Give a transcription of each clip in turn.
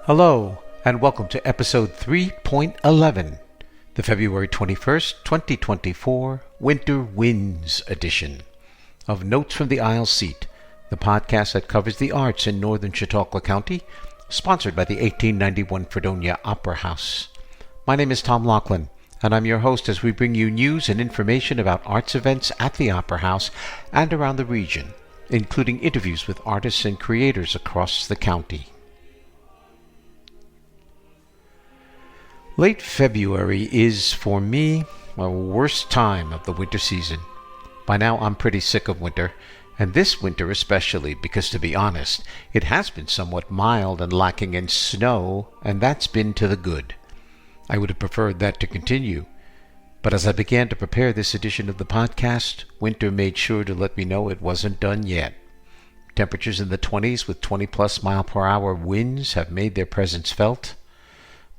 Hello, and welcome to episode 3.11, the February 21st, 2024 Winter Winds edition of Notes from the Aisle Seat, the podcast that covers the arts in northern Chautauqua County, sponsored by the 1891 Fredonia Opera House. My name is Tom Laughlin, and I'm your host as we bring you news and information about arts events at the Opera House and around the region, including interviews with artists and creators across the county. Late February is, for me, the worst time of the winter season. By now I'm pretty sick of winter, and this winter especially, because to be honest, it has been somewhat mild and lacking in snow, and that's been to the good. I would have preferred that to continue, but as I began to prepare this edition of the podcast, winter made sure to let me know it wasn't done yet. Temperatures in the 20s with 20-plus mile-per-hour winds have made their presence felt.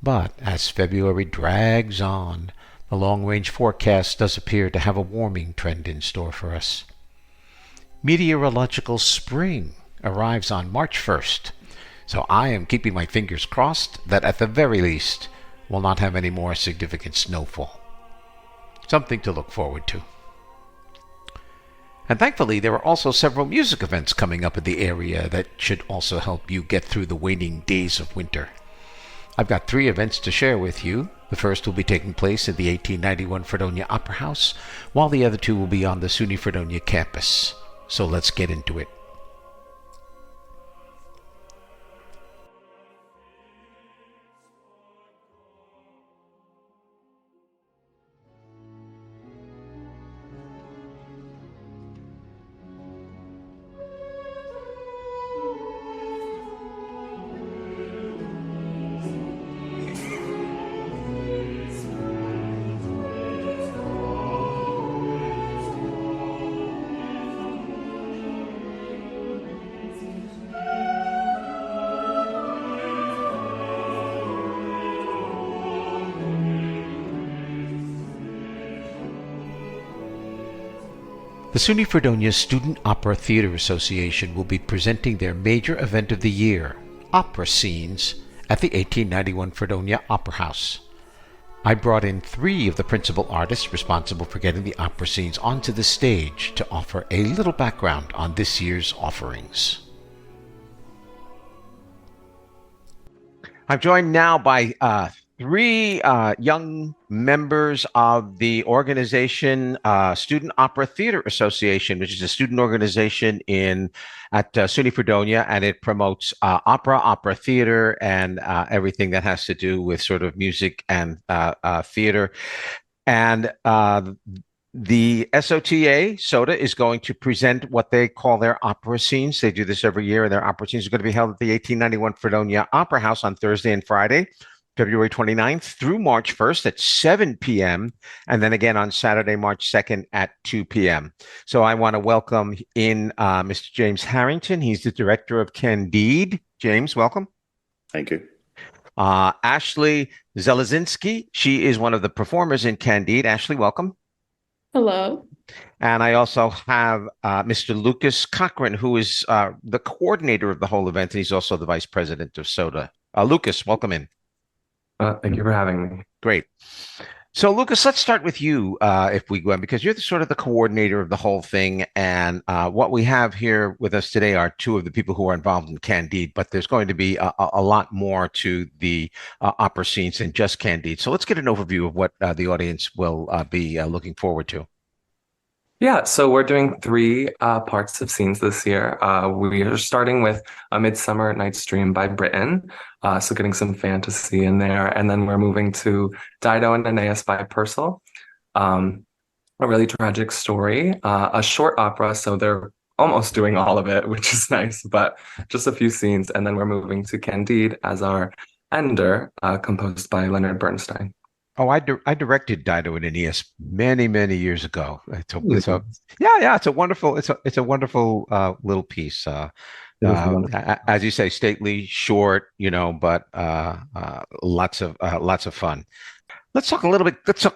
But as February drags on, the long-range forecast does appear to have a warming trend in store for us. Meteorological spring arrives on March 1st, so I am keeping my fingers crossed that at the very least we'll not have any more significant snowfall. Something to look forward to. And thankfully, there are also several music events coming up in the area that should also help you get through the waning days of winter. I've got 3 events to share with you. The first will be taking place at the 1891 Fredonia Opera House, while the other 2 will be on the SUNY Fredonia campus. So let's get into it. The SUNY Fredonia Student Opera Theater Association will be presenting their major event of the year, Opera Scenes, at the 1891 Fredonia Opera House. I brought in 3 of the principal artists responsible for getting the opera scenes onto the stage to offer a little background on this year's offerings. I'm joined now by 3 young members of the organization, Student Opera Theater Association, which is a student organization at SUNY Fredonia, and it promotes opera theater, and everything that has to do with sort of music and theater. And the SOTA is going to present what they call their opera scenes. They do this every year, and their opera scenes are going to be held at the 1891 Fredonia Opera House on Thursday and Friday, February 29th through March 1st at 7 p.m., and then again on Saturday, March 2nd at 2 p.m. So I want to welcome in Mr. James Harrington. He's the director of Candide. James, welcome. Thank you. Ashley Zielizinski. She is one of the performers in Candide. Ashley, welcome. Hello. And I also have Mr. Lucas Cochran, who is the coordinator of the whole event, and he's also the vice president of SOTA. Lucas, welcome in. Thank you for having me. Great. So, Lucas, let's start with you, if we go, because you're sort of the coordinator of the whole thing. And what we have here with us today are 2 of the people who are involved in Candide, but there's going to be a lot more to the opera scenes than just Candide. So let's get an overview of what the audience will be looking forward to. Yeah, so we're doing 3 parts of scenes this year. We are starting with A Midsummer Night's Dream by Britten, so getting some fantasy in there. And then we're moving to Dido and Aeneas by Purcell, a really tragic story, a short opera, so they're almost doing all of it, which is nice, but just a few scenes. And then we're moving to Candide as our ender, composed by Leonard Bernstein. Oh, I directed Dido and Aeneas many, many years ago. It's a wonderful little piece. As you say, stately, short, but lots of fun. Let's talk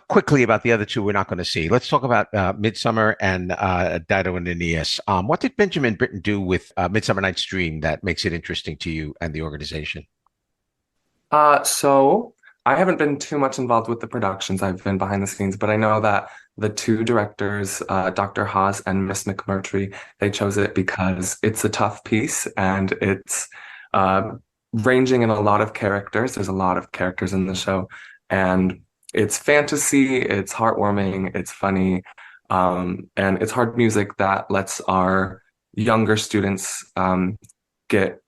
quickly about the other 2 we're not going to see. Let's talk about Midsummer and Dido and Aeneas. What did Benjamin Britten do with Midsummer Night's Dream that makes it interesting to you and the organization? So I haven't been too much involved with the productions. I've been behind the scenes, but I know that the two directors, Dr. Haas and Miss McMurtry, they chose it because it's a tough piece and it's uh, ranging in a lot of characters. There's a lot of characters in the show, and it's fantasy, it's heartwarming, it's funny, and it's hard music that lets our younger students get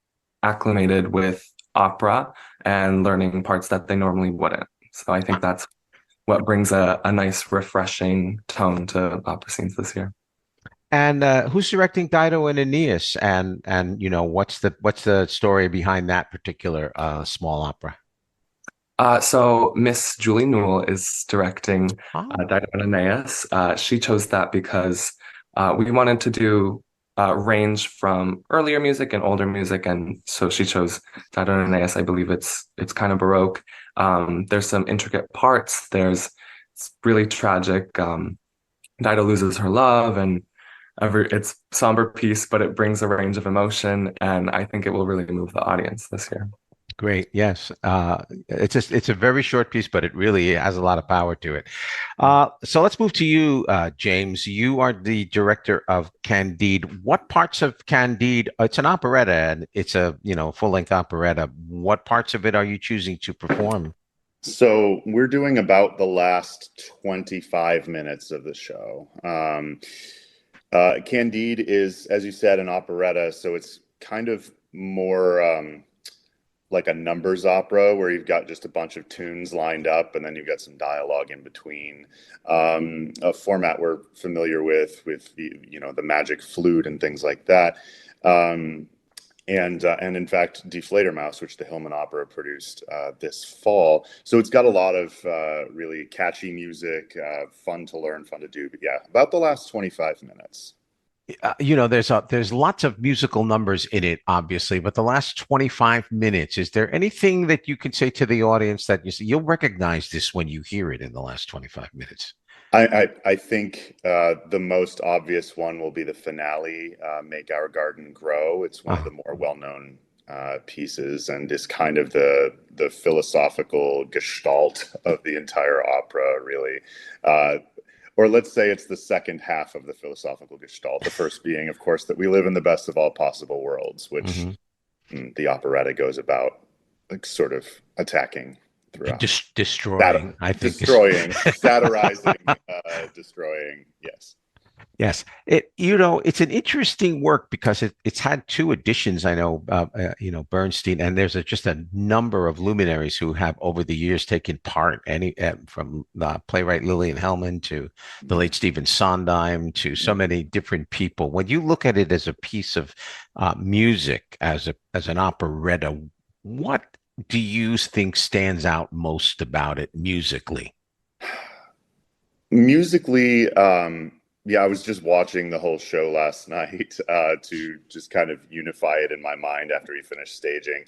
acclimated with opera and learning parts that they normally wouldn't. So I think that's what brings a nice, refreshing tone to opera scenes this year. And who's directing Dido and Aeneas? And what's the story behind that particular small opera? So Miss Julie Newell is directing Oh, Dido and Aeneas. She chose that because we wanted to do range from earlier music and older music, and so she chose Dido and Aeneas. I believe it's kind of Baroque. There's some intricate parts. It's really tragic. Dido loses her love, and it's somber piece, but it brings a range of emotion, and I think it will really move the audience this year. great. Yes. It's a very short piece, but it really has a lot of power to it. So let's move to you, James. You are the director of Candide. What parts of Candide, it's an operetta and it's a, full-length operetta. What parts of it are you choosing to perform? So we're doing about the last 25 minutes of the show. Candide is, as you said, an operetta, so it's kind of more like a numbers opera where you've got just a bunch of tunes lined up and then you've got some dialogue in between. A format we're familiar with the magic flute and things like that. And in fact, Die Fledermaus, which the Hillman Opera produced this fall. So it's got a lot of really catchy music, fun to learn, fun to do. But yeah, about the last 25 minutes. There's lots of musical numbers in it, obviously, but the last 25 minutes, is there anything that you can say to the audience that you'll recognize this when you hear it in the last 25 minutes? I think the most obvious one will be the finale, Make Our Garden Grow. It's one of the more well-known pieces and is kind of the philosophical gestalt of the entire opera, really. Or let's say it's the second half of the philosophical gestalt. The first being, of course, that we live in the best of all possible worlds, which the operetta goes about, like, sort of attacking throughout. Destroying, I think. Destroying, satirizing, destroying. Yes. Yes. It's an interesting work because it's had two editions. I know, Bernstein, and there's just a number of luminaries who have over the years taken part, from playwright Lillian Hellman to the late Stephen Sondheim to so many different people. When you look at it as a piece of music, as an operetta, what do you think stands out most about it musically? Musically, yeah, I was just watching the whole show last night to just kind of unify it in my mind after he finished staging.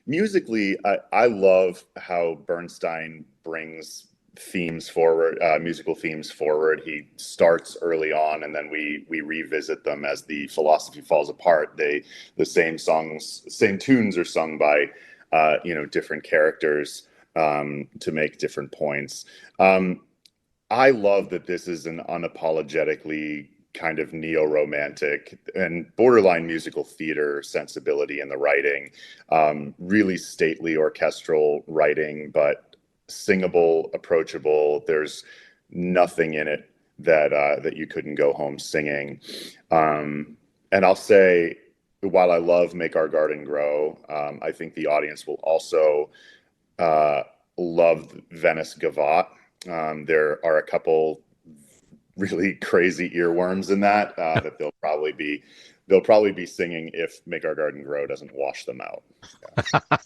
Musically, I love how Bernstein brings themes forward, musical themes forward. He starts early on, and then we revisit them as the philosophy falls apart. The same songs, same tunes are sung by different characters to make different points. I love that this is an unapologetically kind of neo-romantic and borderline musical theater sensibility in the writing. Really stately orchestral writing, but singable, approachable. There's nothing in it that you couldn't go home singing. And I'll say, while I love Make Our Garden Grow, I think the audience will also love Venice Gavotte. There are a couple really crazy earworms in that that they'll probably be singing if Make Our Garden Grow doesn't wash them out. Yeah.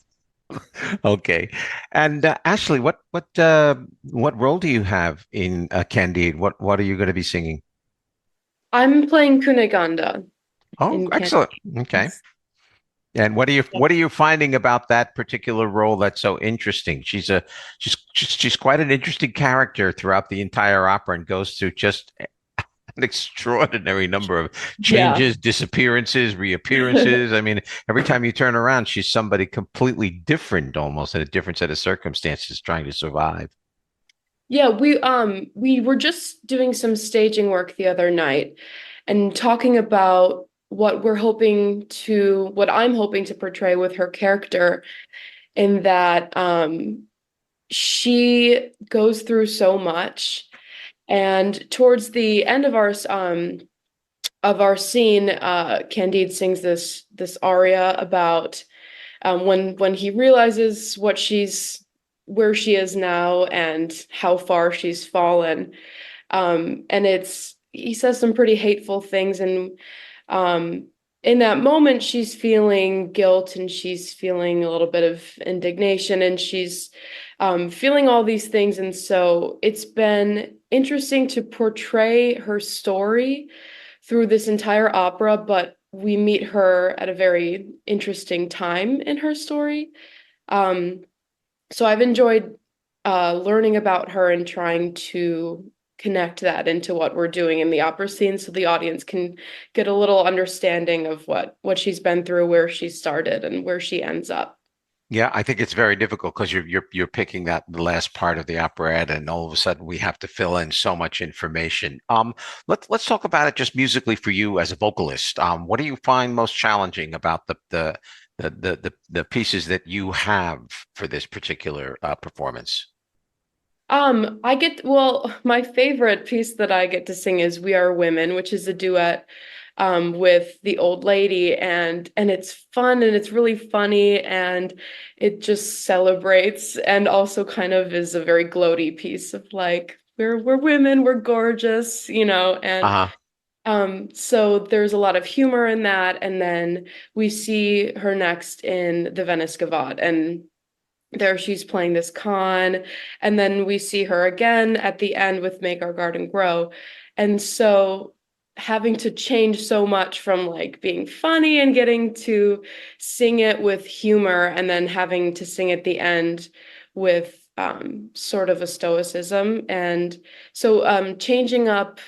Okay. And Ashley, what role do you have in Candide? What are you going to be singing? I'm playing Cunegonde Oh, in excellent. Candide. Okay. And what are you finding about that particular role that's so interesting? She's quite an interesting character throughout the entire opera and goes through just an extraordinary number of Yeah. changes, disappearances, reappearances. I mean, every time you turn around, she's somebody completely different, almost in a different set of circumstances, trying to survive. Yeah, we were just doing some staging work the other night and talking about what I'm hoping to portray with her character, in that she goes through so much, and towards the end of our scene, Candide sings this aria about when he realizes where she is now and how far she's fallen. And he says some pretty hateful things, and um, in that moment, she's feeling guilt and she's feeling a little bit of indignation, and she's feeling all these things. And so it's been interesting to portray her story through this entire opera, but we meet her at a very interesting time in her story. Um, so I've enjoyed learning about her and trying to connect that into what we're doing in the opera scene, so the audience can get a little understanding of what she's been through, where she started, and where she ends up. Yeah, I think it's very difficult because you're picking that the last part of the operetta, and all of a sudden we have to fill in so much information. Let's talk about it just musically for you as a vocalist. What do you find most challenging about the pieces that you have for this particular performance? My favorite piece that I get to sing is We Are Women, which is a duet with the old lady, and it's fun and it's really funny, and it just celebrates and also kind of is a very gloaty piece of like we're women, we're gorgeous, and Uh-huh. so there's a lot of humor in that, and then we see her next in the Venice Gavotte, and there she's playing this con, and then we see her again at the end with Make Our Garden Grow. And so having to change so much from like being funny and getting to sing it with humor, and then having to sing at the end with sort of a stoicism. And so changing up,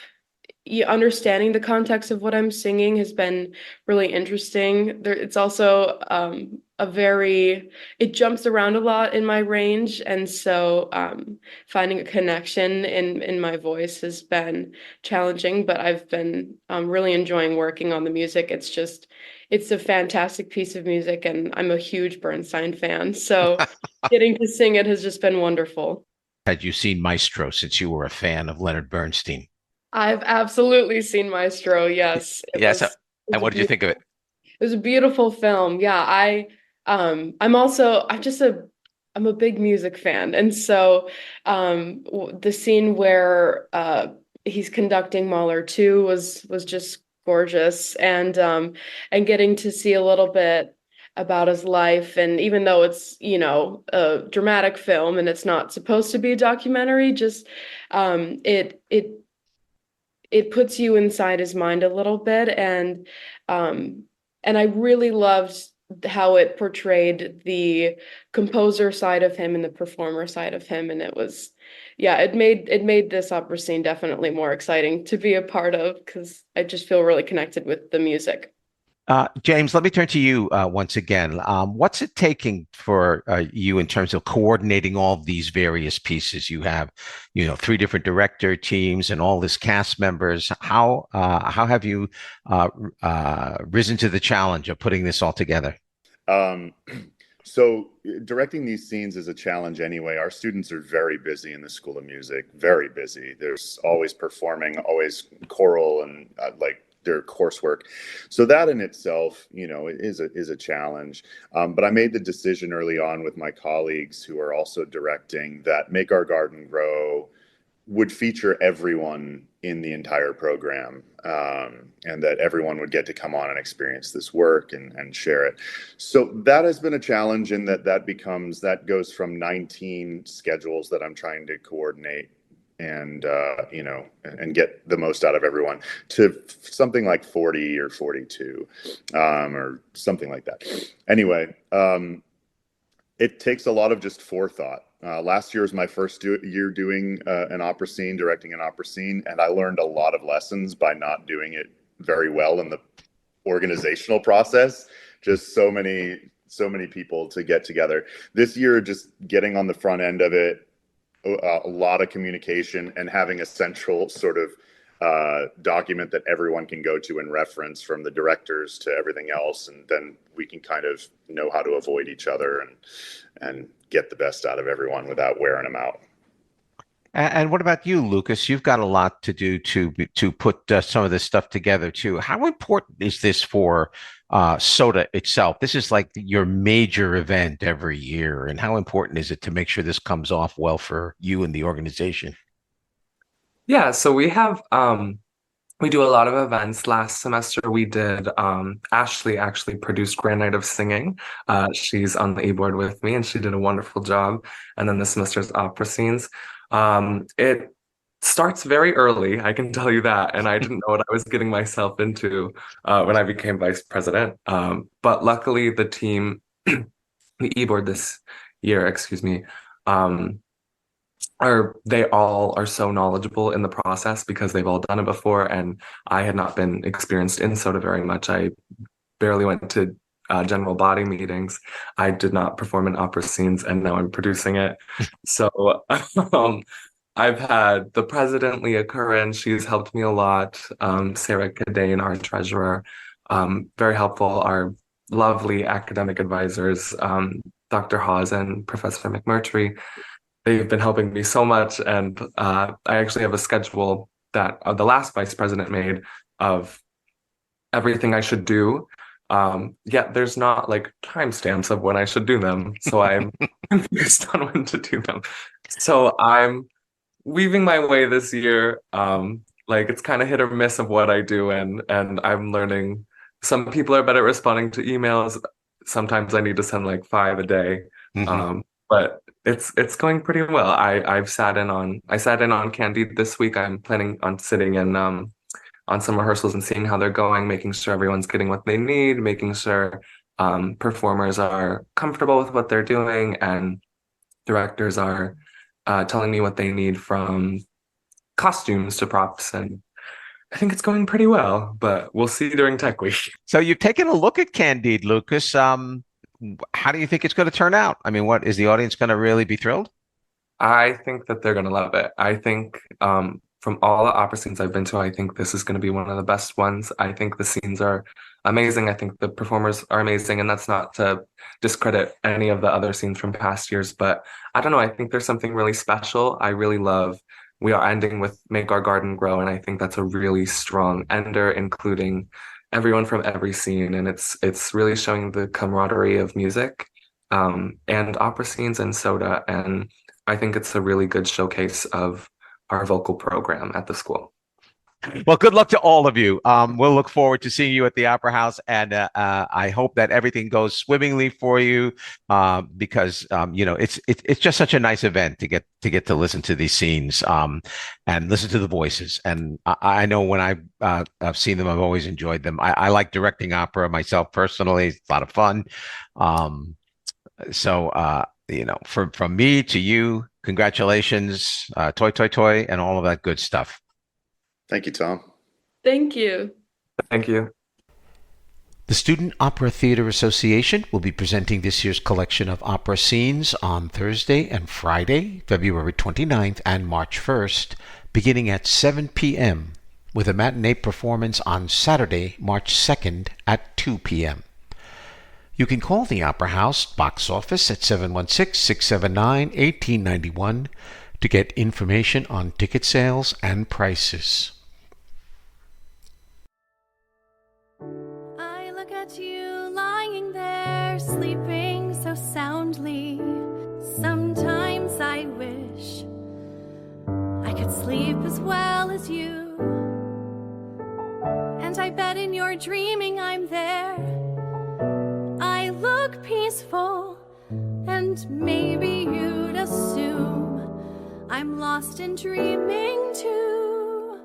understanding the context of what I'm singing has been really interesting. It's also it jumps around a lot in my range, and so finding a connection in my voice has been challenging. But I've been really enjoying working on the music. It's a fantastic piece of music, and I'm a huge Bernstein fan, so getting to sing it has just been wonderful. Had you seen Maestro since you were a fan of Leonard Bernstein? I've absolutely seen Maestro. Yes, Yes. it And was a what did you beautiful think of it? it was a beautiful film. Yeah, I'm a big music fan, and so the scene where he's conducting Mahler 2 was just gorgeous, and getting to see a little bit about his life, and even though it's, a dramatic film and it's not supposed to be a documentary, just it puts you inside his mind a little bit, um and I really loved how it portrayed the composer side of him and the performer side of him, and it made this opera scene definitely more exciting to be a part of, because I just feel really connected with the music. James, let me turn to you once again. What's it taking for you in terms of coordinating all of these various pieces? You have, three different director teams and all this cast members. How have you risen to the challenge of putting this all together? Um, so directing these scenes is a challenge anyway. Our students are very busy in the School of Music, very busy. There's always performing, always choral, and like their coursework. So that in itself, is a challenge. But I made the decision early on with my colleagues who are also directing that Make Our Garden Grow would feature everyone in the entire program, and that everyone would get to come on and experience this work and share it. So that has been a challenge in that goes from 19 schedules that I'm trying to coordinate and and get the most out of everyone to something like 40 or 42, or something like that. Anyway, it takes a lot of just forethought. Last year was my first year doing an opera scene, directing an opera scene, and I learned a lot of lessons by not doing it very well in the organizational process. Just so many people to get together. This year, just getting on the front end of it, a lot of communication, and having a central sort of document that everyone can go to and reference, from the directors to everything else, and then we can kind of know how to avoid each other and get the best out of everyone without wearing them out. And what about you, Lucas? You've got a lot to do to put some of this stuff together too. How important is this for SOTA itself? This is like your major event every year, and how important is it to make sure this comes off well for you and the organization? Yeah, so we have we do a lot of events. Last semester we did Ashley actually produced Grand Night of Singing. She's on the e-board with me and she did a wonderful job. And then this semester's opera scenes. It starts very early, I can tell you that, and I didn't know what I was getting myself into when I became vice president. But luckily the team, the e-board this year, they all are so knowledgeable in the process because they've all done it before, and I had not been experienced in SOTA very much. I barely went to general body meetings. I did not perform in opera scenes, and now I'm producing it. So I've had the president, Leah Curran. She's helped me a lot. Sarah Cadane, our treasurer, very helpful. Our lovely academic advisors, Dr. Hawes and Professor McMurtry. They've been helping me so much, and I actually have a schedule that the last vice president made of everything I should do. Yet there's not like timestamps of when I should do them, so I'm confused on when to do them. So I'm weaving my way this year. Like it's kind of hit or miss of what I do, and I'm learning. Some people are better at responding to emails. Sometimes I need to send like 5 a day. But it's going pretty well. I sat in on Candide this week. I'm planning on sitting in on some rehearsals and seeing how they're going, making sure everyone's getting what they need, making sure performers are comfortable with what they're doing, and directors are telling me what they need, from costumes to props. And I think it's going pretty well, but we'll see during Tech Week. So you've taken a look at Candide, Lucas. How do you think it's going to turn out? I mean, what is the audience going to really be thrilled? I think that they're going to love it. I think from all the opera scenes I've been to, I think this is going to be one of the best ones. I think the scenes are amazing. I think the performers are amazing. And that's not to discredit any of the other scenes from past years, but I don't know. I think there's something really special. I really love, we are ending with Make Our Garden Grow. And I think that's a really strong ender, including everyone from every scene, and it's really showing the camaraderie of music and opera scenes and SOTA, and I think it's a really good showcase of our vocal program at the school. Well, good luck to all of you. We'll look forward to seeing you at the Opera House, and I hope that everything goes swimmingly for you, because it's just such a nice event to get to listen to these scenes and listen to the voices. And I know when I've seen them, I've always enjoyed them. I like directing opera myself personally; it's a lot of fun. From me to you, congratulations, toi toi toi, and all of that good stuff. Thank you, Tom. Thank you. Thank you. The Student Opera Theater Association will be presenting this year's collection of opera scenes on Thursday and Friday, February 29th and March 1st, beginning at 7 p.m., with a matinee performance on Saturday, March 2nd at 2 p.m. You can call the Opera House box office at 716-679-1891 to get information on ticket sales and prices. I look at you lying there, sleeping so soundly. Sometimes I wish I could sleep as well as you. And I bet in your dreaming I'm there. I look peaceful, and maybe you'd assume I'm lost in dreaming too.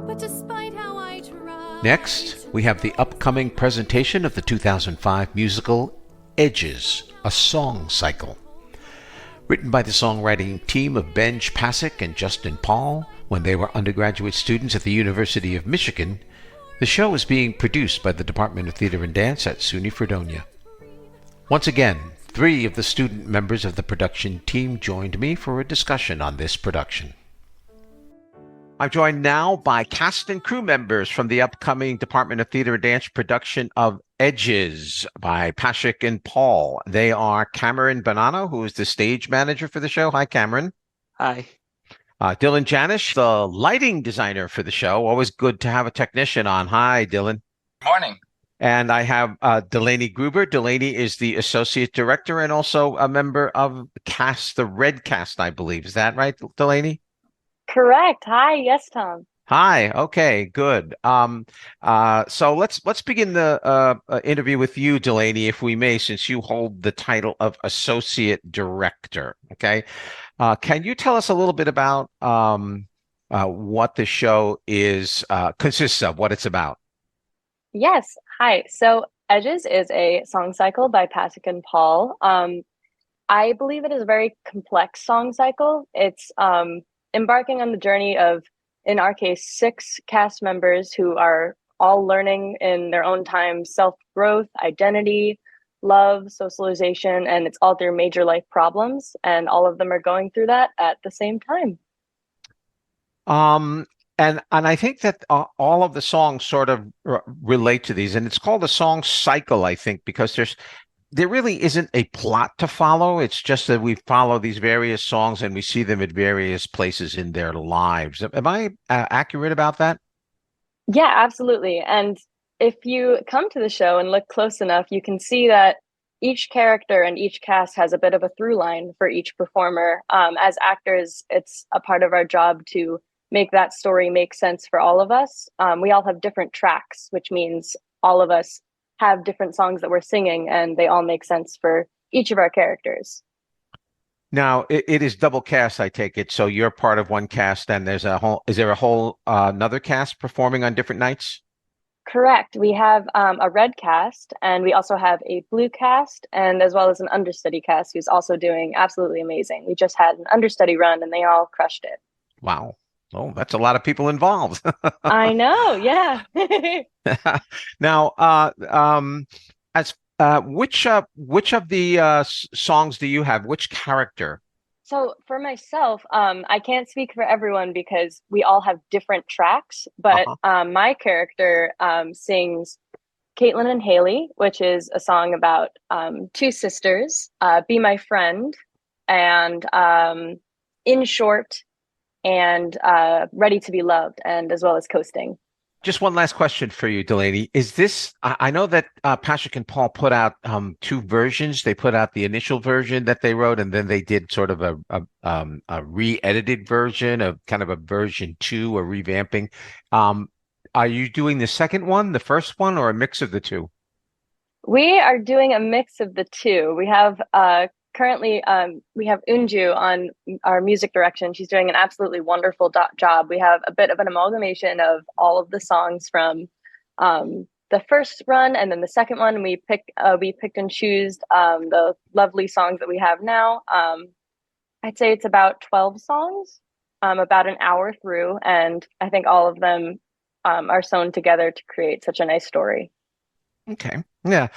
But despite how I try. Next, we have the upcoming presentation of the 2005 musical Edges, a Song Cycle. Written by the songwriting team of Benj Pasek and Justin Paul when they were undergraduate students at the University of Michigan, the show is being produced by the Department of Theater and Dance at SUNY Fredonia. Once again, 3 of the student members of the production team joined me for a discussion on this production. I'm joined now by cast and crew members from the upcoming Department of Theater and Dance production of Edges by Pasek and Paul. They are Cameron Bonanno, who is the stage manager for the show. Hi, Cameron. Hi. Dylan Janish, the lighting designer for the show. Always good to have a technician on. Hi, Dylan. Morning. And I have Delaney Gruber. Delaney is the associate director and also a member of cast, the Red Cast, I believe. Is that right, Delaney? Correct. Hi. Yes, Tom. Hi. Okay, good. So let's begin the interview with you, Delaney, if we may, since you hold the title of associate director. Okay. Can you tell us a little bit about what the show consists of, what it's about? Yes. Hi. So Edges is a song cycle by Pasek and Paul. I believe it is a very complex song cycle. It's embarking on the journey of, in our case, 6 cast members who are all learning in their own time self-growth, identity, love, socialization, and it's all through major life problems. And all of them are going through that at the same time. And I think that all of the songs sort of relate to these, and it's called a song cycle, I think, because there really isn't a plot to follow. It's just that we follow these various songs and we see them at various places in their lives. Am I accurate about that? Yeah, absolutely. And if you come to the show and look close enough, you can see that each character and each cast has a bit of a through line for each performer. As actors, it's a part of our job to make that story make sense for all of us. We all have different tracks, which means all of us have different songs that we're singing, and they all make sense for each of our characters. Now, it is double cast, I take it. So you're part of one cast, and is there a whole another cast performing on different nights? Correct. We have a red cast, and we also have a blue cast, and as well as an understudy cast who's also doing absolutely amazing. We just had an understudy run, and they all crushed it. Wow. Oh, that's a lot of people involved. I know. Yeah. Now, which of the songs do you have? Which character? So for myself, I can't speak for everyone because we all have different tracks, but my character sings Caitlin and Haley, which is a song about 2 sisters, Be My Friend, and In Short, and Ready to Be Loved, and as well as Coasting. Just one last question for you, Delaney. Is this, I know that Pasek and Paul put out 2 versions. They put out the initial version that they wrote, and then they did sort of a re-edited version of kind of a version 2, a revamping. Are you doing the second one, the first one, or a mix of the 2? We are doing a mix of the 2. We have currently, we have Unju on our music direction. She's doing an absolutely wonderful job. We have a bit of an amalgamation of all of the songs from the first run and then the second one. We picked and choose the lovely songs that we have now. I'd say it's about 12 songs, about an hour through, and I think all of them are sewn together to create such a nice story. Okay. Yeah,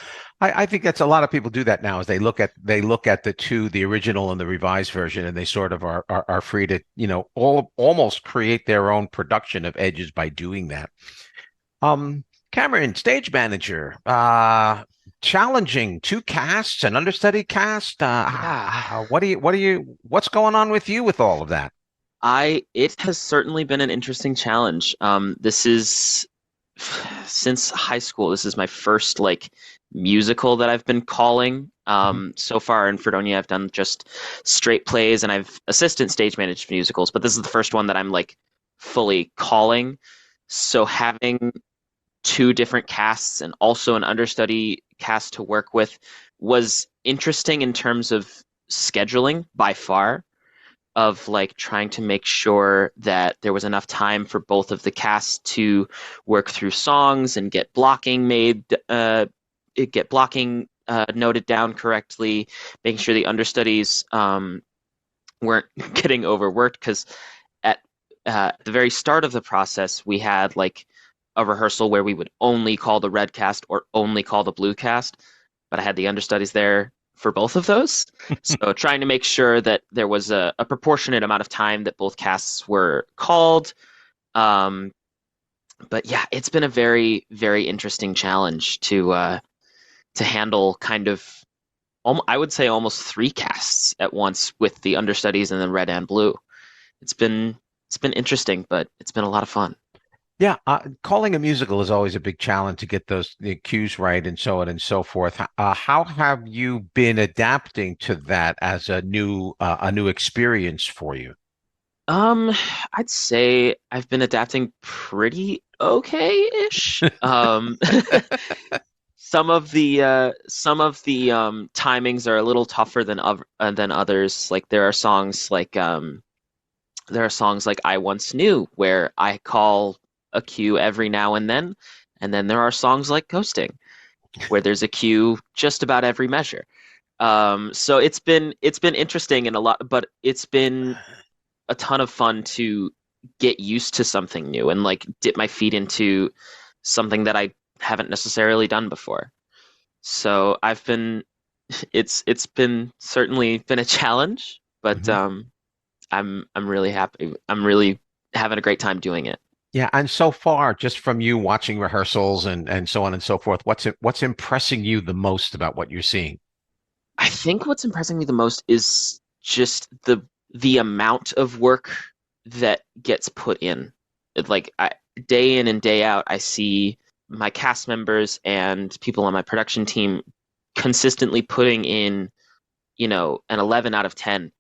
I think that's a lot of people do that now. Is they look at the original and the revised version, and they sort of are free to almost create their own production of Edges by doing that. Cameron, stage manager, challenging 2 casts, an understudy cast. What's going on with you with all of that? It has certainly been an interesting challenge. This is since high school. This is my first musical that I've been calling. So far in Fredonia, I've done just straight plays, and I've assistant stage managed musicals, but this is the first one that I'm fully calling. So having 2 different casts and also an understudy cast to work with was interesting in terms of scheduling by far, of trying to make sure that there was enough time for both of the casts to work through songs and get blocking noted down correctly, making sure the understudies weren't getting overworked, because at the very start of the process, we had like a rehearsal where we would only call the red cast or only call the blue cast, but I had the understudies there for both of those. So trying to make sure that there was a proportionate amount of time that both casts were called. But yeah, it's been a very, very interesting challenge to handle kind of, I would say almost three casts at once with the understudies and then red and blue. It's been interesting, but it's been a lot of fun. Yeah, calling a musical is always a big challenge to get the cues right and so on and so forth. How have you been adapting to that as a new experience for you? I'd say I've been adapting pretty okay-ish. Some of the timings are a little tougher than others. Like there are songs like I Once Knew, where I call a cue every now and then there are songs like Coasting, where there's a cue just about every measure. So it's been interesting and a lot, but it's been a ton of fun to get used to something new and like dip my feet into something that I haven't necessarily done before. So it's been certainly been a challenge, but I'm really happy. I'm really having a great time doing it. Yeah, and so far, just from you watching rehearsals and so on and so forth, what's impressing you the most about what you're seeing? I think what's impressing me the most is just the amount of work that gets put in. Day in and day out, I see my cast members and people on my production team consistently putting in, an 11 out of 10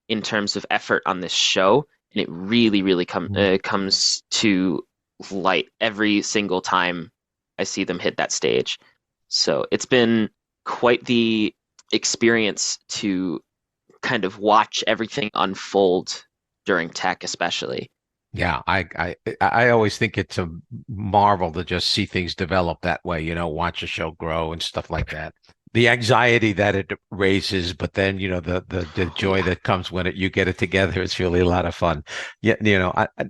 in terms of effort on this show, and it really, really comes to light every single time I see them hit that stage. So it's been quite the experience to kind of watch everything unfold during tech, especially. Yeah, I always think it's a marvel to just see things develop that way, watch a show grow and stuff like that. The anxiety that it raises, but then the joy that comes when you get it together. It's really a lot of fun. Yeah,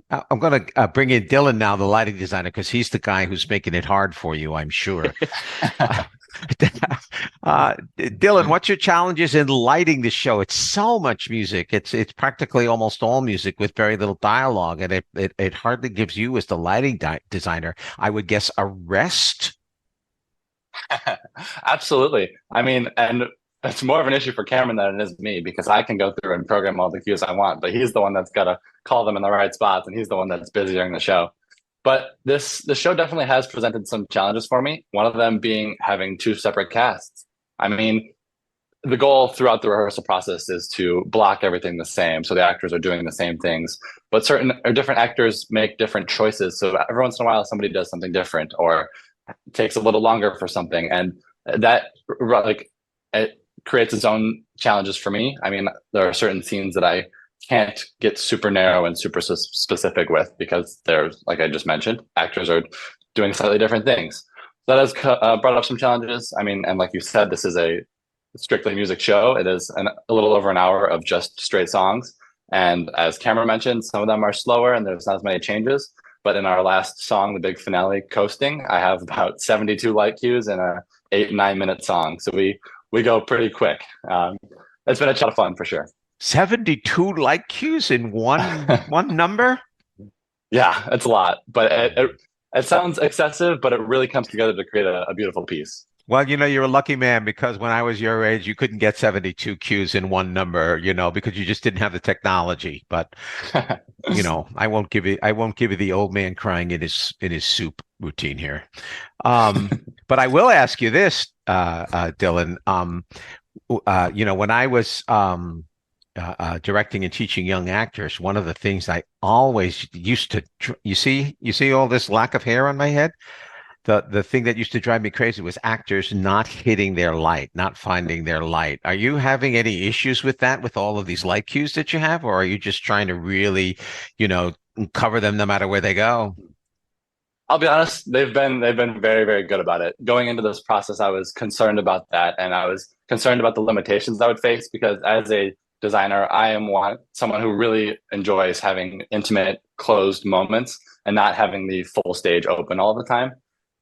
I'm going to bring in Dylan now, the lighting designer, because he's the guy who's making it hard for you, I'm sure. Dylan, what's your challenges in lighting the show? It's so much music. It's practically almost all music with very little dialogue, and it hardly gives you, as the lighting designer, I would guess, a rest. Absolutely. I mean, and it's more of an issue for Cameron than it is me, because I can go through and program all the cues I want, but he's the one that's got to call them in the right spots, and he's the one that's busy during the show. But the show definitely has presented some challenges for me. One of them being having two separate casts. I mean, the goal throughout the rehearsal process is to block everything the same, so the actors are doing the same things. But different actors make different choices. So every once in a while, somebody does something different, or takes a little longer for something, and that it creates its own challenges for me. I mean, there are certain scenes that I can't get super narrow and super specific with, because there's, like I just mentioned, actors are doing slightly different things. That has brought up some challenges. I mean, and like you said, this is a strictly music show. It is a little over an hour of just straight songs, and as Cameron mentioned, some of them are slower and there's not as many changes. But in our last song, the big finale, Coasting, I have about 72 light cues in a 8-9 minute song. So we go pretty quick. It's been a lot of fun for sure. 72 light cues in one number? Yeah, it's a lot, but it sounds excessive, but it really comes together to create a beautiful piece. Well, you're a lucky man, because when I was your age, you couldn't get 72 cues in one number, because you just didn't have the technology. But, I won't give you the old man crying in his soup routine here. But I will ask you this, Dylan. When I was directing and teaching young actors, one of the things I always used to, you see all this lack of hair on my head? The thing that used to drive me crazy was actors not hitting their light, not finding their light. Are you having any issues with that, with all of these light cues that you have, or are you just trying to really, cover them no matter where they go? I'll be honest, they've been very, very good about it. Going into this process, I was concerned about that, and I was concerned about the limitations I would face, because as a designer, I am someone who really enjoys having intimate, closed moments and not having the full stage open all the time.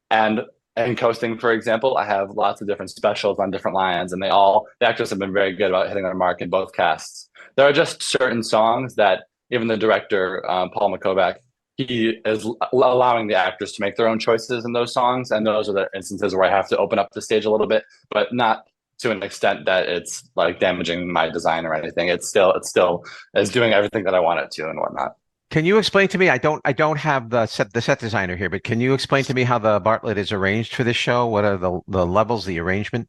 And in coasting, for example, I have lots of different specials on different lines, and the actors have been very good about hitting their mark in both casts. There are just certain songs that even the director, Paul McCovack, he is allowing the actors to make their own choices in those songs, and those are the instances where I have to open up the stage a little bit, but not to an extent that it's like damaging my design or anything. It still is doing everything that I want it to and whatnot. Can you explain to me? I don't have the set designer here, but can you explain to me how the Bartlett is arranged for this show? What are the levels, the arrangement?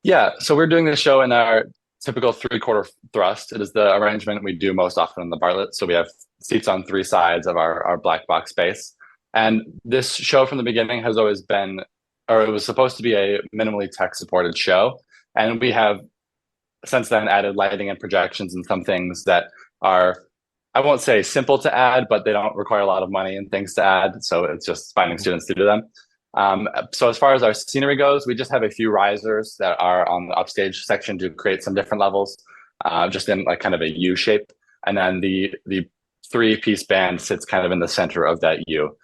Yeah, so we're doing this show in our typical 3/4 thrust. It is the arrangement we do most often in the Bartlett. So we have seats on 3 sides of our black box space. And this show from the beginning has always been, or it was supposed to be, a minimally tech supported show. And we have since then added lighting and projections and some things that are, I won't say simple to add, but they don't require a lot of money and things to add. So it's just finding students to do them. So as far as our scenery goes, we just have a few risers that are on the upstage section to create some different levels, just in like kind of a U shape. And then the 3-piece band sits kind of in the center of that U.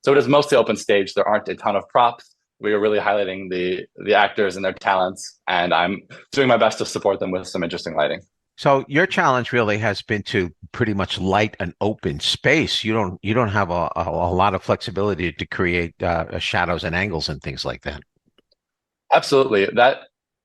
So it is mostly open stage. There aren't a ton of props. We are really highlighting the actors and their talents, and I'm doing my best to support them with some interesting lighting. So your challenge really has been to pretty much light an open space. You don't have a lot of flexibility to create shadows and angles and things like that. Absolutely. That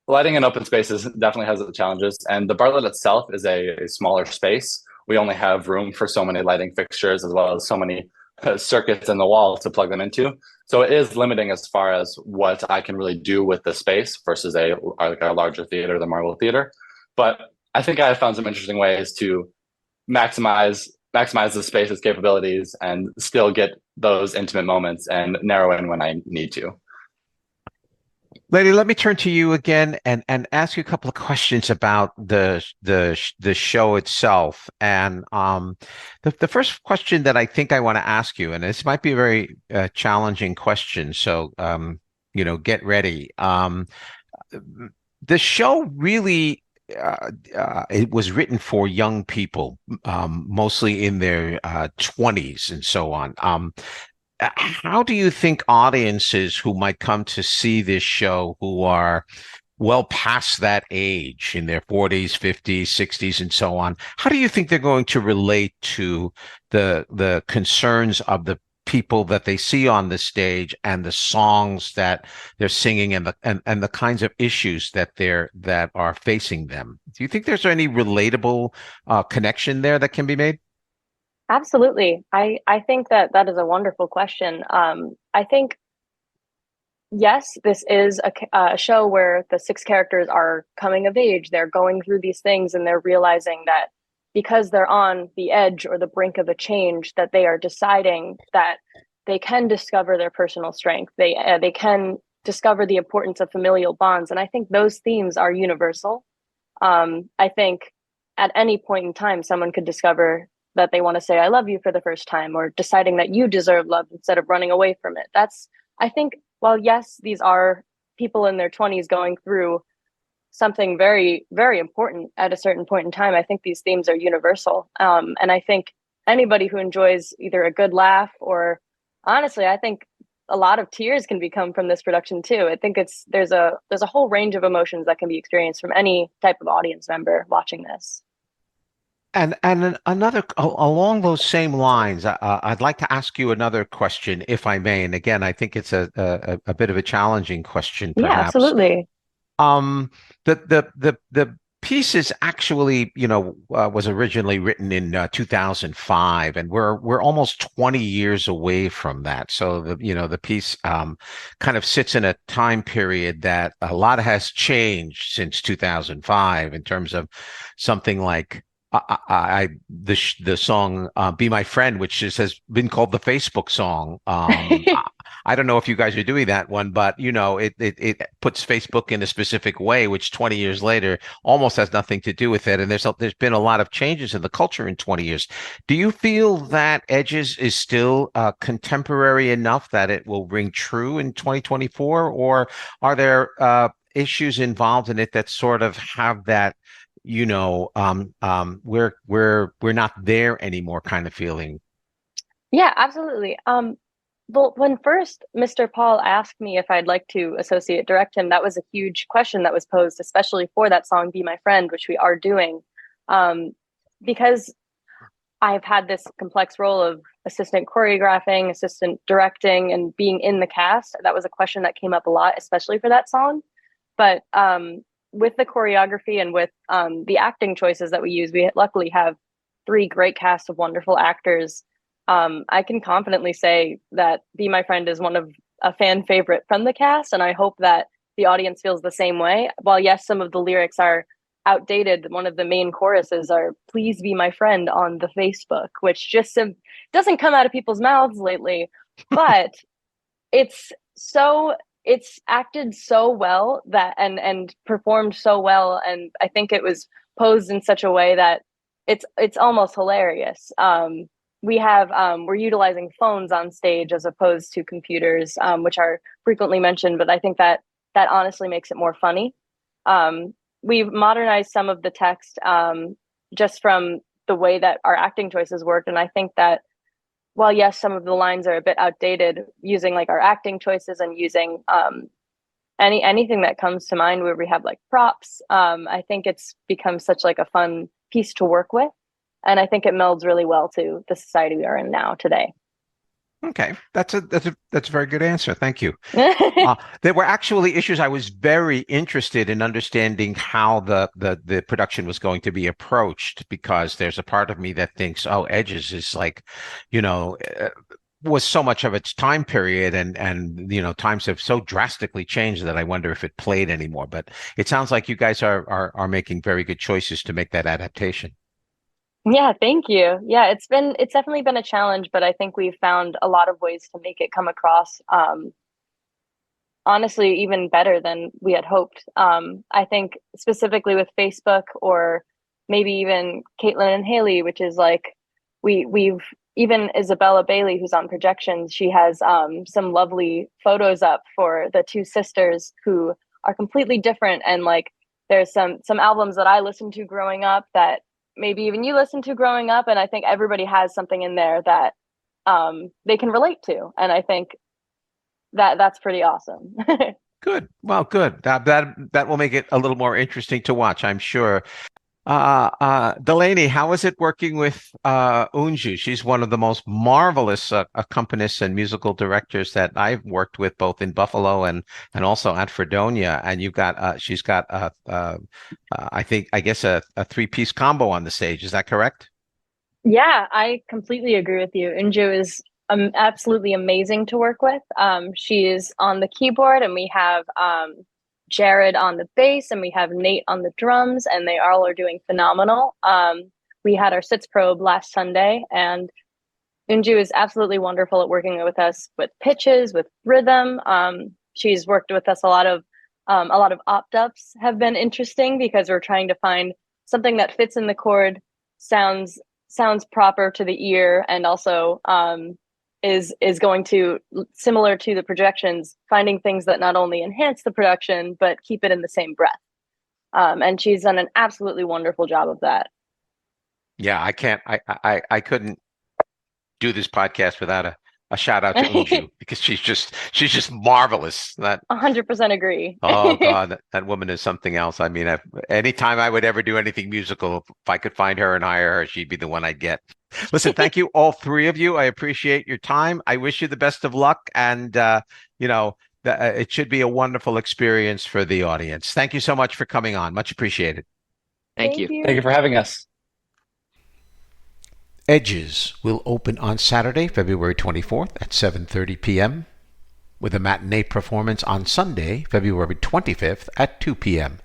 lighting in open spaces definitely has its challenges. And the Bartlett itself is a smaller space. We only have room for so many lighting fixtures as well as so many circuits in the wall to plug them into. So it is limiting as far as what I can really do with the space versus a larger theater, the Marvel Theater. But I think I have found some interesting ways to maximize the space's capabilities and still get those intimate moments and narrow in when I need to. Lady, let me turn to you again and ask you a couple of questions about the show itself. And the first question that I think I want to ask you, and this might be a very challenging question, so get ready. The show really it was written for young people, mostly in their 20s and so on. How do you think audiences who might come to see this show, who are well past that age, in their 40s, 50s, 60s, and so on, how do you think they're going to relate to the concerns of the people that they see on the stage and the songs that they're singing and the kinds of issues that are facing them? Do you think there's any relatable connection there that can be made? Absolutely. I think that is a wonderful question. I think, yes, this is a show where the 6 characters are coming of age. They're going through these things and they're realizing that because they're on the edge or the brink of a change, that they are deciding that they can discover their personal strength. They can discover the importance of familial bonds. And I think those themes are universal. I think at any point in time, someone could discover that they want to say, I love you for the first time, or deciding that you deserve love instead of running away from it. I think, well, yes, these are people in their 20s going through something very, very important at a certain point in time. I think these themes are universal. And I think anybody who enjoys either a good laugh or, honestly, I think a lot of tears can become from this production too. I think there's a whole range of emotions that can be experienced from any type of audience member watching this. And another along those same lines, I'd like to ask you another question, if I may. And again, I think it's a bit of a challenging question, perhaps. Yeah, absolutely. The piece is actually, was originally written in 2005, and we're almost 20 years away from that. So the piece kind of sits in a time period that a lot has changed since 2005 in terms of something like the song "Be My Friend," which has been called the Facebook song. I don't know if you guys are doing that one, but it puts Facebook in a specific way, which 20 years later almost has nothing to do with it. And there's been a lot of changes in the culture in 20 years. Do you feel that Edges is still contemporary enough that it will ring true in 2024, or are there issues involved in it that sort of have that we're not there anymore kind of feeling? Yeah, absolutely. Well, when first Mr. Paul asked me if I'd like to associate direct him, that was a huge question that was posed, especially for that song "Be My Friend," which we are doing, because I've had this complex role of assistant choreographing, assistant directing, and being in the cast. That was a question that came up a lot, especially for that song. But with the choreography and with the acting choices that we use, we luckily have three great cast of wonderful actors. I can confidently say that "Be My Friend" is one of a fan favorite from the cast, and I hope that the audience feels the same way. While yes, some of the lyrics are outdated, one of the main choruses are "Please be my friend" on the Facebook, which just doesn't come out of people's mouths lately, but it's acted so well that and performed so well, and I think it was posed in such a way that it's almost hilarious. We're utilizing phones on stage as opposed to computers, which are frequently mentioned, but I think that honestly makes it more funny. We've modernized some of the text just from the way that our acting choices work, and I think that while yes, some of the lines are a bit outdated, using like our acting choices and using anything that comes to mind where we have like props, I think it's become such like a fun piece to work with. And I think it melds really well to the society we are in now today. Okay, that's a very good answer. Thank you. There were actually issues. I was very interested in understanding how the production was going to be approached, because there's a part of me that thinks, oh, Edges is like, was so much of its time period, and times have so drastically changed that I wonder if it played anymore. But it sounds like you guys are making very good choices to make that adaptation. Yeah, thank you. Yeah, it's definitely been a challenge, but I think we've found a lot of ways to make it come across honestly even better than we had hoped. I think specifically with Facebook, or maybe even Caitlin and Haley, which is like we've even Isabella Bailey, who's on projections, she has some lovely photos up for the two sisters who are completely different, and like there's some albums that I listened to growing up that maybe even you listened to growing up, and I think everybody has something in there that they can relate to, and I think that's pretty awesome. Good. Well, good. That will make it a little more interesting to watch, I'm sure. Delaney, how is it working with Unju? She's one of the most marvelous accompanists and musical directors that I've worked with, both in Buffalo and also at Fredonia. And she's got I guess a three-piece combo on the stage. Is that correct? Yeah, I completely agree with you. Unju is absolutely amazing to work with. She is on the keyboard, and we have Jared on the bass, and we have Nate on the drums, and they all are doing phenomenal. We had our sits probe last Sunday, and Unju is absolutely wonderful at working with us with pitches, with rhythm. She's worked with us a lot of opt-ups have been interesting, because we're trying to find something that fits in the chord, sounds proper to the ear, and also is going to, similar to the projections, finding things that not only enhance the production but keep it in the same breath. And she's done an absolutely wonderful job of that. Yeah, I couldn't do this podcast without a shout out to Unju, because she's just marvelous. That 100% agree. Oh God, that woman is something else. I mean, anytime I would ever do anything musical, if I could find her and hire her, she'd be the one I'd get. Listen, thank you, all three of you. I appreciate your time. I wish you the best of luck, and it should be a wonderful experience for the audience. Thank you so much for coming on. Much appreciated. Thank you. Thank you for having us. Edges will open on Saturday, February 24th at 7:30 p.m., with a matinee performance on Sunday, February 25th at 2 p.m.,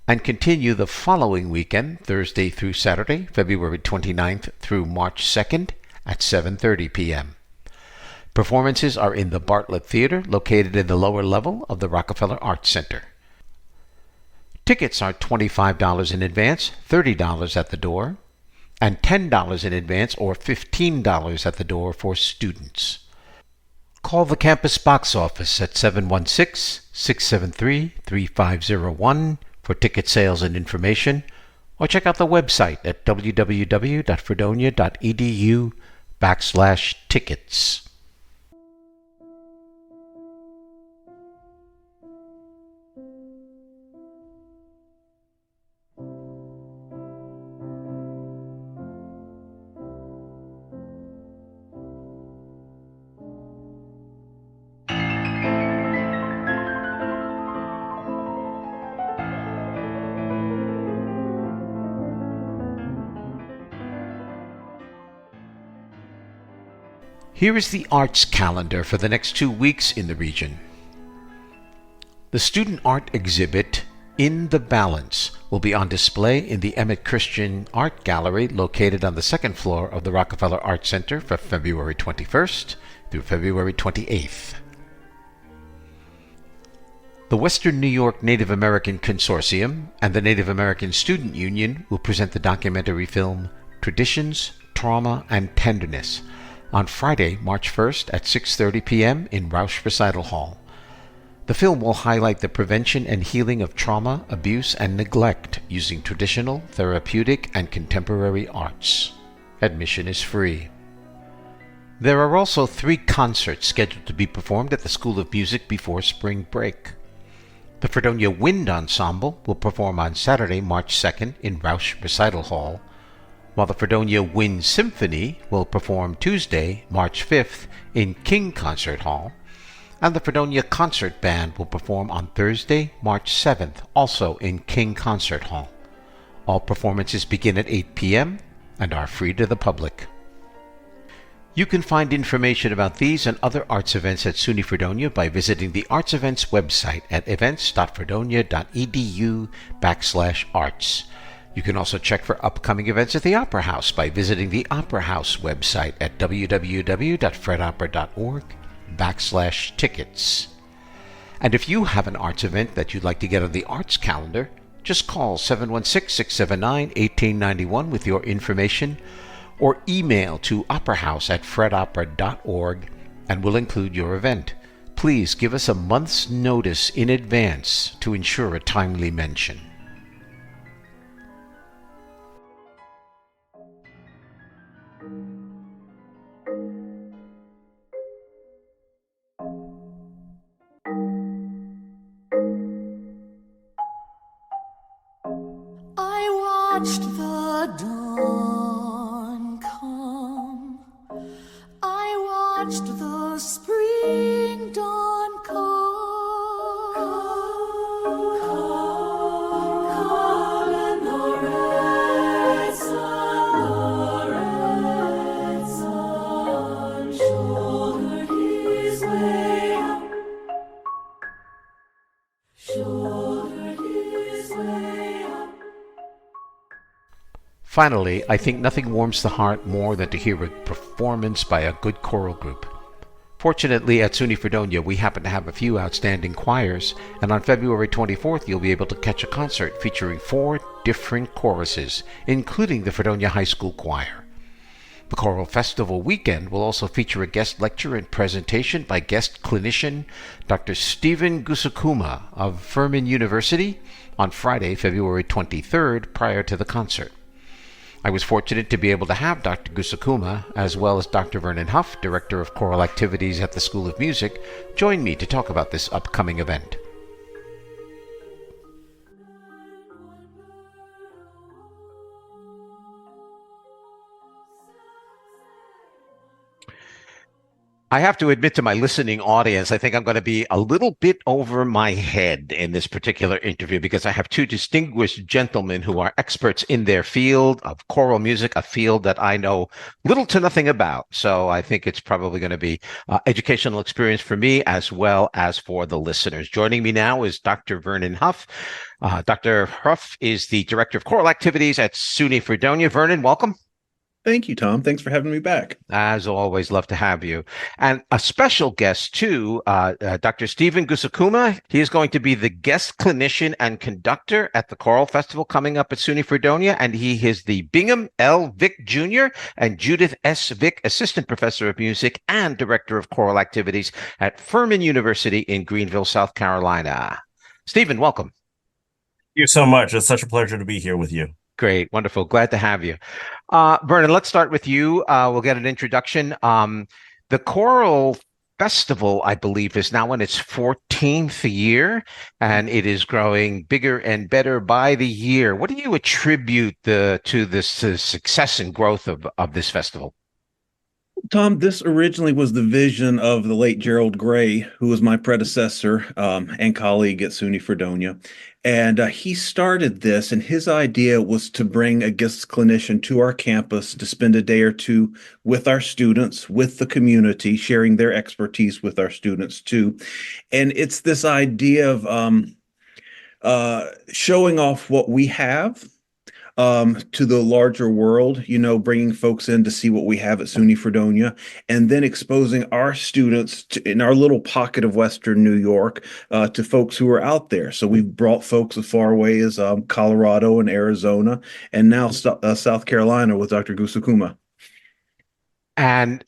and continue the following weekend, Thursday through Saturday, February 29th through March 2nd at 7:30 p.m. Performances are in the Bartlett Theater, located in the lower level of the Rockefeller Arts Center. Tickets are $25 in advance, $30 at the door, and $10 in advance or $15 at the door for students. Call the campus box office at 716-673-3501 for ticket sales and information, or check out the website at www.fredonia.edu/tickets. Here is the arts calendar for the next 2 weeks in the region. The student art exhibit, In the Balance, will be on display in the Emmett Christian Art Gallery located on the second floor of the Rockefeller Art Center from February 21st through February 28th. The Western New York Native American Consortium and the Native American Student Union will present the documentary film Traditions, Trauma, and Tenderness on Friday, March 1st at 6:30 p.m. in Rausch Recital Hall. The film will highlight the prevention and healing of trauma, abuse, and neglect using traditional, therapeutic, and contemporary arts. Admission is free. There are also 3 concerts scheduled to be performed at the School of Music before spring break. The Fredonia Wind Ensemble will perform on Saturday, March 2nd in Rausch Recital Hall, while the Fredonia Wind Symphony will perform Tuesday, March 5th in King Concert Hall, and the Fredonia Concert Band will perform on Thursday, March 7th, also in King Concert Hall. All performances begin at 8 p.m. and are free to the public. You can find information about these and other arts events at SUNY Fredonia by visiting the Arts Events website at events.fredonia.edu/arts. You can also check for upcoming events at the Opera House by visiting the Opera House website at www.fredopera.org/tickets. And if you have an arts event that you'd like to get on the arts calendar, just call 716-679-1891 with your information or email to operahouse@fredopera.org and we'll include your event. Please give us a month's notice in advance to ensure a timely mention. I watched the dawn come. I watched the spring dawn come. Come, and the red sun shouldered his way up. Shouldered his way up. Finally, I think nothing warms the heart more than to hear a performance by a good choral group. Fortunately, at SUNY Fredonia, we happen to have a few outstanding choirs, and on February 24th, you'll be able to catch a concert featuring 4 different choruses, including the Fredonia High School Choir. The Choral Festival weekend will also feature a guest lecture and presentation by guest clinician Dr. Stephen Gusukuma of Vernon University on Friday, February 23rd, prior to the concert. I was fortunate to be able to have Dr. Gusukuma, as well as Dr. Vernon Huff, Director of Choral Activities at the School of Music, join me to talk about this upcoming event. I have to admit to my listening audience, I think I'm going to be a little bit over my head in this particular interview because I have 2 distinguished gentlemen who are experts in their field of choral music, a field that I know little to nothing about. So I think it's probably going to be educational experience for me as well as for the listeners. Joining me now is Dr. Vernon Huff. Dr. Huff is the Director of Choral Activities at SUNY Fredonia. Vernon, welcome. Thank you, Tom. Thanks for having me back. As always, love to have you. And a special guest, too, Dr. Stephen Gusukuma. He is going to be the guest clinician and conductor at the Choral Festival coming up at SUNY Fredonia, and he is the Bingham L. Vick Jr. and Judith S. Vick Assistant Professor of Music and Director of Choral Activities at Furman University in Greenville, South Carolina. Stephen, welcome. Thank you so much. It's such a pleasure to be here with you. Great, wonderful. Glad to have you. Vernon, let's start with you. We'll get an introduction. The Choral Festival, I believe, is now in its 14th year, and it is growing bigger and better by the year. What do you attribute to this success and growth of this festival? Tom, this originally was the vision of the late Gerald Gray, who was my predecessor and colleague at SUNY Fredonia. And he started this, and his idea was to bring a guest clinician to our campus to spend a day or two with our students, with the community, sharing their expertise with our students too. And it's this idea of showing off what we have to the larger world, bringing folks in to see what we have at SUNY Fredonia, and then exposing our students in our little pocket of Western New York to folks who are out there. So we've brought folks as far away as Colorado and Arizona, and now South Carolina with Dr. Gusukuma. And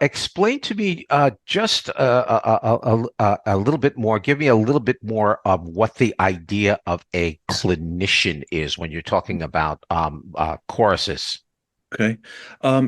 explain to me just a little bit more. Give me a little bit more of what the idea of a clinician is when you're talking about choruses. Okay.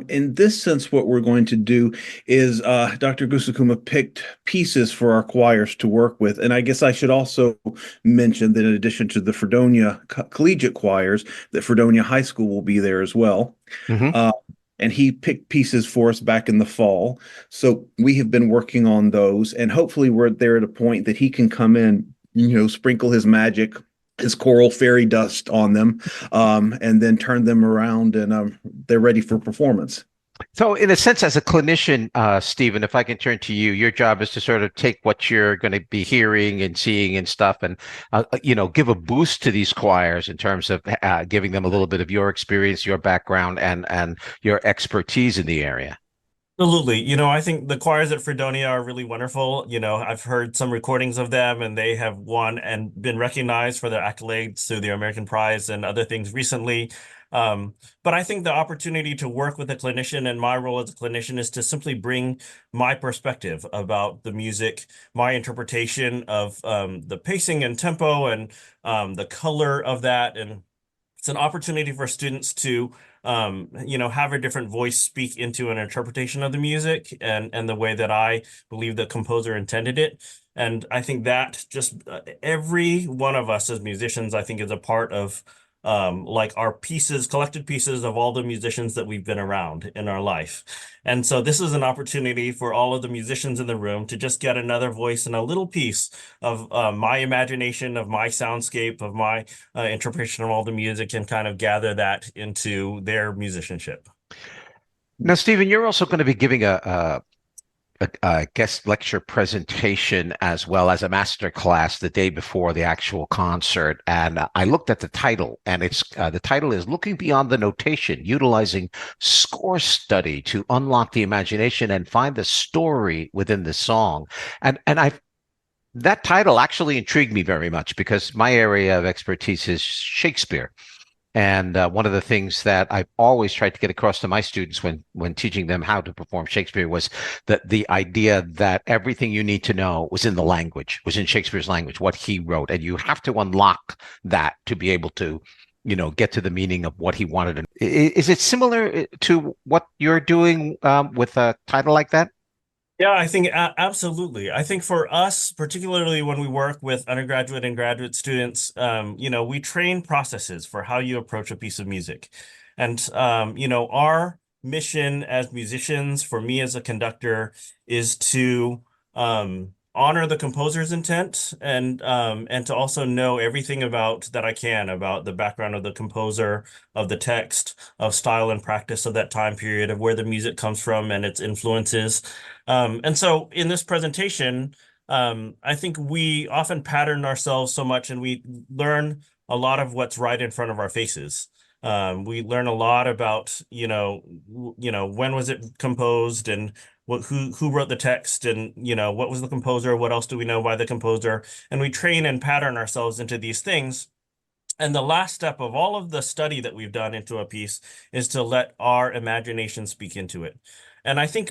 In this sense, what we're going to do is Dr. Gusukuma picked pieces for our choirs to work with. And I guess I should also mention that in addition to the Fredonia collegiate choirs, that Fredonia High School will be there as well. Mm-hmm. And he picked pieces for us back in the fall. So we have been working on those, and hopefully we're there at a point that he can come in, sprinkle his magic, his choral fairy dust on them, and then turn them around, and they're ready for performance. So, in a sense, as a clinician, Stephen, if I can turn to you, your job is to sort of take what you're going to be hearing and seeing and stuff, and give a boost to these choirs in terms of giving them a little bit of your experience, your background, and your expertise in the area. Absolutely. I think the choirs at Fredonia are really wonderful. I've heard some recordings of them, and they have won and been recognized for their accolades through the American Prize and other things recently. But I think the opportunity to work with a clinician, and my role as a clinician, is to simply bring my perspective about the music, my interpretation of the pacing and tempo and the color of that. And it's an opportunity for students to have a different voice speak into an interpretation of the music and the way that I believe the composer intended it. And I think that just every one of us as musicians, I think, is a part of like our pieces, collected pieces of all the musicians that we've been around in our life. And so this is an opportunity for all of the musicians in the room to just get another voice and a little piece of my imagination, of my soundscape, of my interpretation of all the music, and kind of gather that into their musicianship. Now, Stephen, you're also going to be giving a guest lecture presentation as well as a master class the day before the actual concert. And I looked at the title, and it's the title is Looking Beyond the Notation, Utilizing Score Study to Unlock the Imagination and Find the Story Within the Song. And that title actually intrigued me very much because my area of expertise is Shakespeare. And one of the things that I've always tried to get across to my students when teaching them how to perform Shakespeare was that the idea that everything you need to know was in the language, was in Shakespeare's language, what he wrote. And you have to unlock that to be able to, get to the meaning of what he wanted. Is it similar to what you're doing with a title like that? Yeah, I think absolutely. I think for us, particularly when we work with undergraduate and graduate students, we train processes for how you approach a piece of music. And, our mission as musicians, for me as a conductor, is to honor the composer's intent and to also know everything about that I can about the background of the composer, of the text, of style and practice of that time period, of where the music comes from and its influences. And so in this presentation, I think we often pattern ourselves so much, and we learn a lot of what's right in front of our faces. We learn a lot about, when was it composed, and who wrote the text, and what was the composer, what else do we know by the composer, and we train and pattern ourselves into these things. And the last step of all of the study that we've done into a piece is to let our imagination speak into it. And I think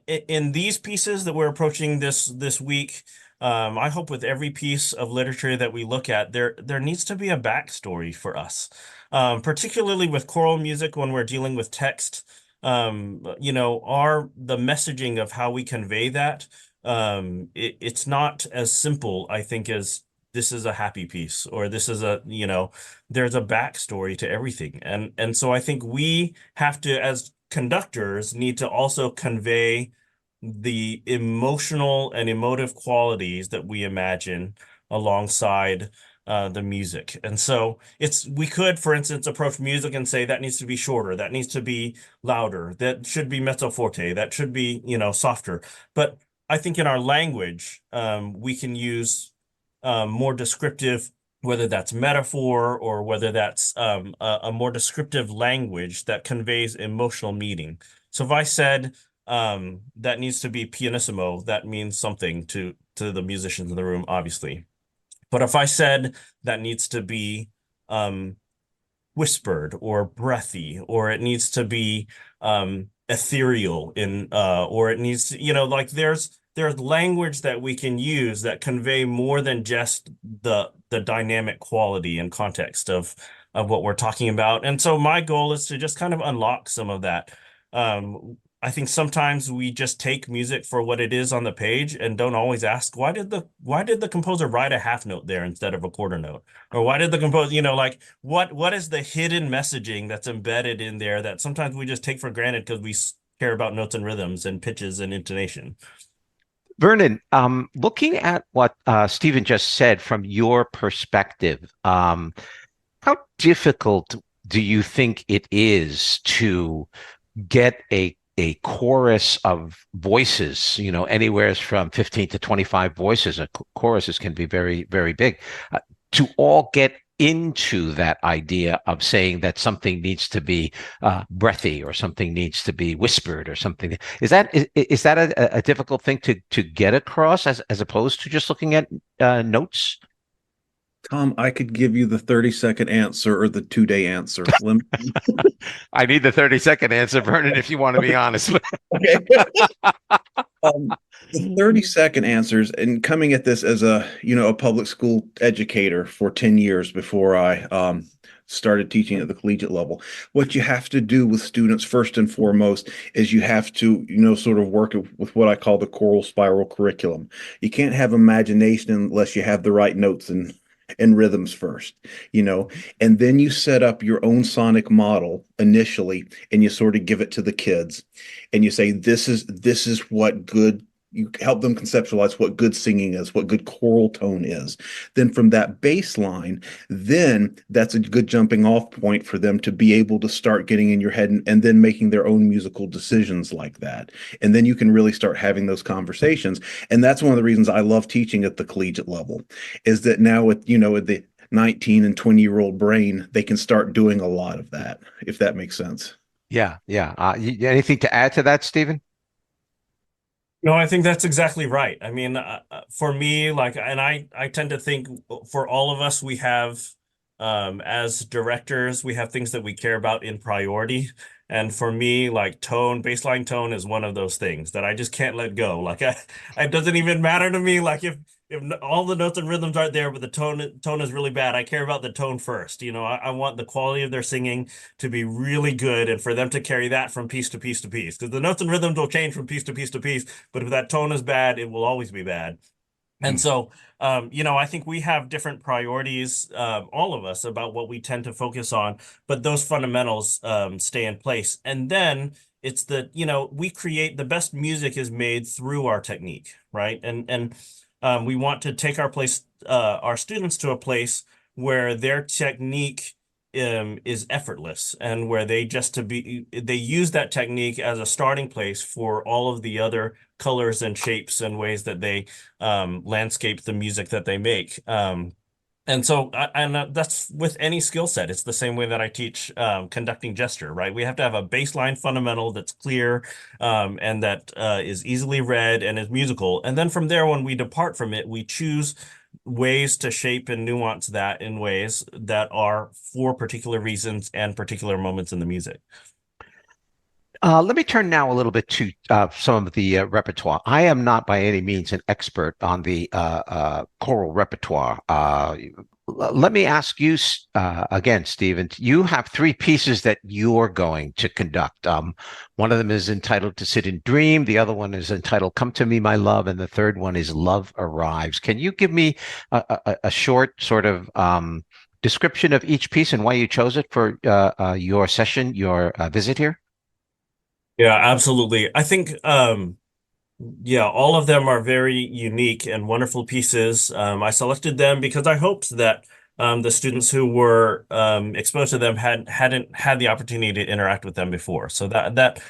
in these pieces that we're approaching this week, I hope with every piece of literature that we look at, there needs to be a backstory for us, particularly with choral music when we're dealing with text. The messaging of how we convey that, it's not as simple, I think, as this is a happy piece or this is there's a backstory to everything. And so I think we have to, as conductors, need to also convey the emotional and emotive qualities that we imagine alongside the music. And so we could, for instance, approach music and say that needs to be shorter, that needs to be louder, that should be mezzo forte, that should be, softer. But I think in our language, we can use more descriptive, whether that's metaphor or whether that's a more descriptive language that conveys emotional meaning. So if I said that needs to be pianissimo, that means something to the musicians in the room, obviously. But if I said that needs to be whispered or breathy, or it needs to be ethereal or it needs to, there's language that we can use that convey more than just the dynamic quality and context of what we're talking about. And so my goal is to just kind of unlock some of that. I think sometimes we just take music for what it is on the page and don't always ask, why did the composer write a half note there instead of a quarter note? Or why did the composer, what is the hidden messaging that's embedded in there that sometimes we just take for granted because we care about notes and rhythms and pitches and intonation? Vernon, looking at what Stephen just said from your perspective, how difficult do you think it is to get a chorus of voices, anywhere from 15 to 25 voices? Choruses can be very, very big, to all get into that idea of saying that something needs to be breathy or something needs to be whispered or something. Is that a difficult thing to get across as opposed to just looking at notes? Tom, I could give you the 30-second answer or the 2-day answer. I need the 30-second answer, Vernon, if you want to be honest. Okay. The 30-second answers, and coming at this as a public school educator for 10 years before I started teaching at the collegiate level, what you have to do with students first and foremost is you have to sort of work with what I call the choral spiral curriculum. You can't have imagination unless you have the right notes and rhythms first, and then you set up your own sonic model initially, and you sort of give it to the kids, and you say, this is what good. You help them conceptualize what good singing is, what good choral tone is. Then from that baseline, then that's a good jumping off point for them to be able to start getting in your head and then making their own musical decisions like that. And then you can really start having those conversations. And that's one of the reasons I love teaching at the collegiate level, is that now with the 19 and 20-year-old brain, they can start doing a lot of that, if that makes sense. Yeah. Anything to add to that, Stephen? No, I think that's exactly right. I mean, for me, and I tend to think for all of us, we have, as directors, we have things that we care about in priority. And for me, baseline tone is one of those things that I just can't let go. It doesn't even matter to me. If all the notes and rhythms aren't there, but the tone is really bad, I care about the tone first. I want the quality of their singing to be really good and for them to carry that from piece to piece to piece. Because the notes and rhythms will change from piece to piece to piece, but if that tone is bad, it will always be bad. And so, I think we have different priorities, all of us, about what we tend to focus on, but those fundamentals stay in place. And then it's we create the best music is made through our technique, right? And we want to take our students to a place where their technique is effortless, and where they use that technique as a starting place for all of the other colors and shapes and ways that they landscape the music that they make. And so, that's with any skill set. It's the same way that I teach conducting gesture, right? We have to have a baseline fundamental that's clear and that is easily read and is musical. And then from there, when we depart from it, we choose ways to shape and nuance that in ways that are for particular reasons and particular moments in the music. Let me turn now a little bit to some of the repertoire. I am not by any means an expert on the choral repertoire. Let me ask you again, Stephen. You have three pieces that you're going to conduct. One of them is entitled "To Sit and Dream." The other one is entitled "Come to Me, My Love," and the third one is "Love Arrives." Can you give me a short sort of description of each piece and why you chose it for your session, your visit here? Yeah, absolutely. I think, yeah, all of them are very unique and wonderful pieces. I selected them because I hoped that the students who were exposed to them hadn't had the opportunity to interact with them before. So that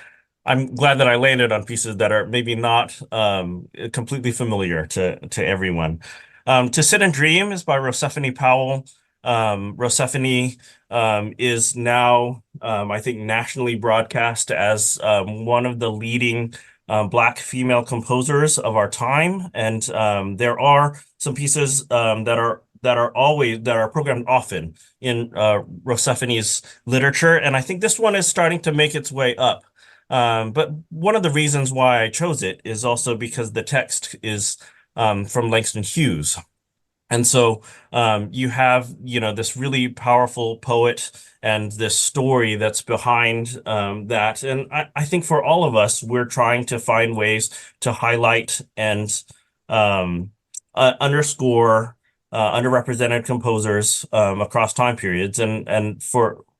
I'm glad that I landed on pieces that are maybe not completely familiar to everyone. To Sit and Dream is by Rosephine Powell. Rosephine is now, I think, nationally broadcast as one of the leading Black female composers of our time, and there are some pieces that are programmed often in Rosephine's literature, and I think this one is starting to make its way up. But one of the reasons why I chose it is also because the text is from Langston Hughes. And so you have, this really powerful poet and this story that's behind that. And I think for all of us, we're trying to find ways to highlight and underscore underrepresented composers across time periods. And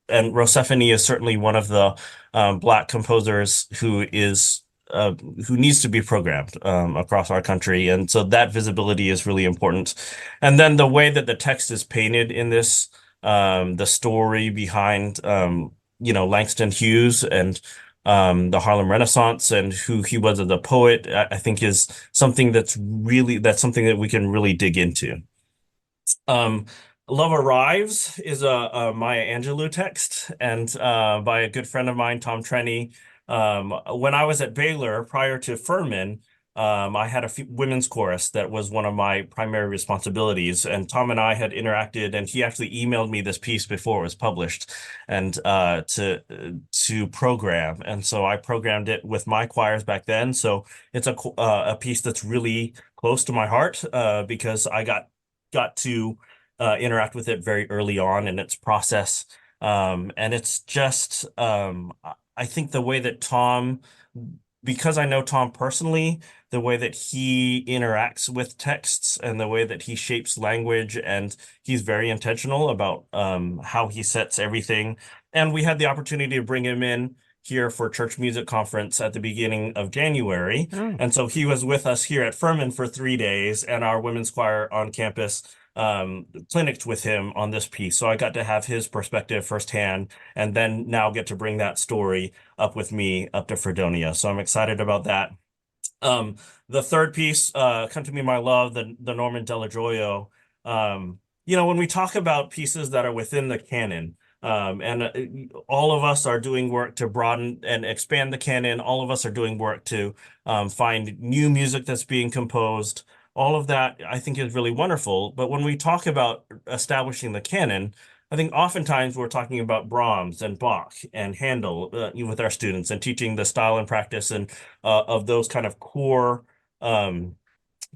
Rosephine is certainly one of the Black composers who needs to be programmed across our country. And so that visibility is really important. And then the way that the text is painted in this, the story behind, Langston Hughes and the Harlem Renaissance and who he was as a poet, I think is something that's something that we can really dig into. Love Arrives is a Maya Angelou text, and by a good friend of mine, Tom Trenny. When I was at Baylor prior to Furman, I had a women's chorus that was one of my primary responsibilities, and Tom and I had interacted, and he actually emailed me this piece before it was published, and to program, and so I programmed it with my choirs back then. So it's a piece that's really close to my heart because I got to interact with it very early on in its process, and it's just I think the way that Tom, because I know Tom personally, the way that he interacts with texts and the way that he shapes language, and he's very intentional about how he sets everything. And we had the opportunity to bring him in here for Church Music Conference at the beginning of January. And so he was with us here at Furman for 3 days, and our women's choir on campus clinicked with him on this piece. So I got to have his perspective firsthand, and then now get to bring that story up with me up to Fredonia. So I'm excited about that. The third piece, Come to Me, My Love, the Norman Delajoyo. When we talk about pieces that are within the canon, and all of us are doing work to broaden and expand the canon. All of us are doing work to find new music that's being composed. All of that, I think, is really wonderful. But when we talk about establishing the canon, I think oftentimes we're talking about Brahms and Bach and Handel with our students, and teaching the style and practice and of those kind of core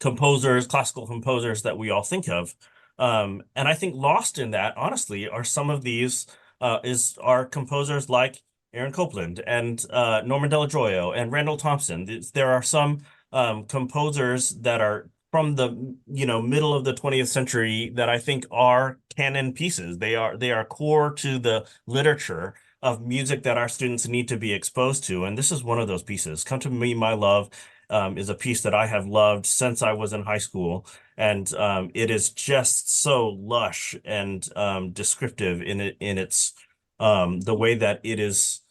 composers, classical composers that we all think of. And I think lost in that, honestly, are some of these are composers like Aaron Copland and Norman Delajoyo and Randall Thompson. There are some composers that are from the middle of the 20th century that I think are canon pieces. They are core to the literature of music that our students need to be exposed to, and this is one of those pieces. Come to Me, My Love is a piece that I have loved since I was in high school, and it is just so lush and descriptive in its the way that it is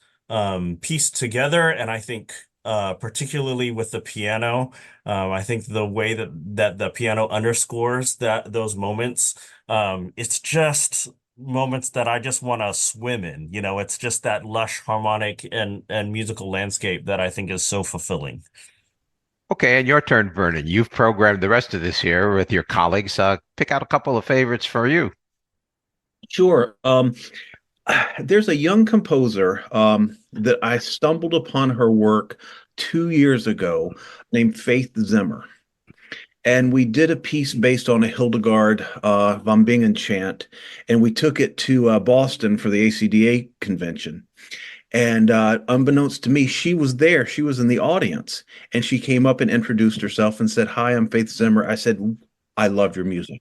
pieced together, and I think particularly with the piano. I think the way that the piano underscores those moments, it's just moments that I just want to swim in. It's just that lush harmonic and musical landscape that I think is so fulfilling. Okay, and your turn, Vernon. You've programmed the rest of this year with your colleagues. Pick out a couple of favorites for you. Sure. There's a young composer that I stumbled upon her work 2 years ago named Faith Zimmer. And we did a piece based on a Hildegard von Bingen chant, and we took it to Boston for the ACDA convention. And unbeknownst to me, she was there. She was in the audience, and she came up and introduced herself and said, "Hi, I'm Faith Zimmer." I said, "I love your music."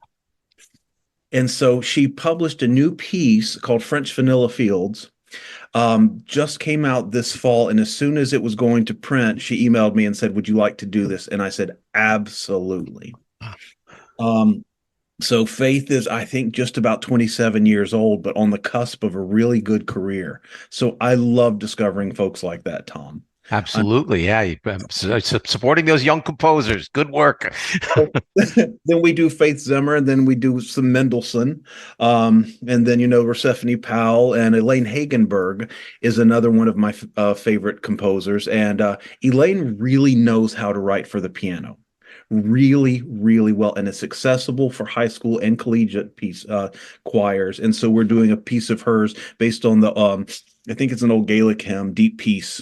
And so she published a new piece called French Vanilla Fields. Just came out this fall, and as soon as it was going to print, she emailed me and said, "Would you like to do this?" And I said, "Absolutely." So Faith is, I think, just about 27 years old, but on the cusp of a really good career. So I love discovering folks like that, Tom. Absolutely. Yeah. Supporting those young composers. Good work. Then we do Faith Zimmer, and then we do some Mendelssohn. And then, Persephone Powell and Elaine Hagenberg is another one of my favorite composers. And Elaine really knows how to write for the piano. Really, really well. And it's accessible for high school and collegiate choirs. And so we're doing a piece of hers based on I think it's an old Gaelic hymn, Deep Peace.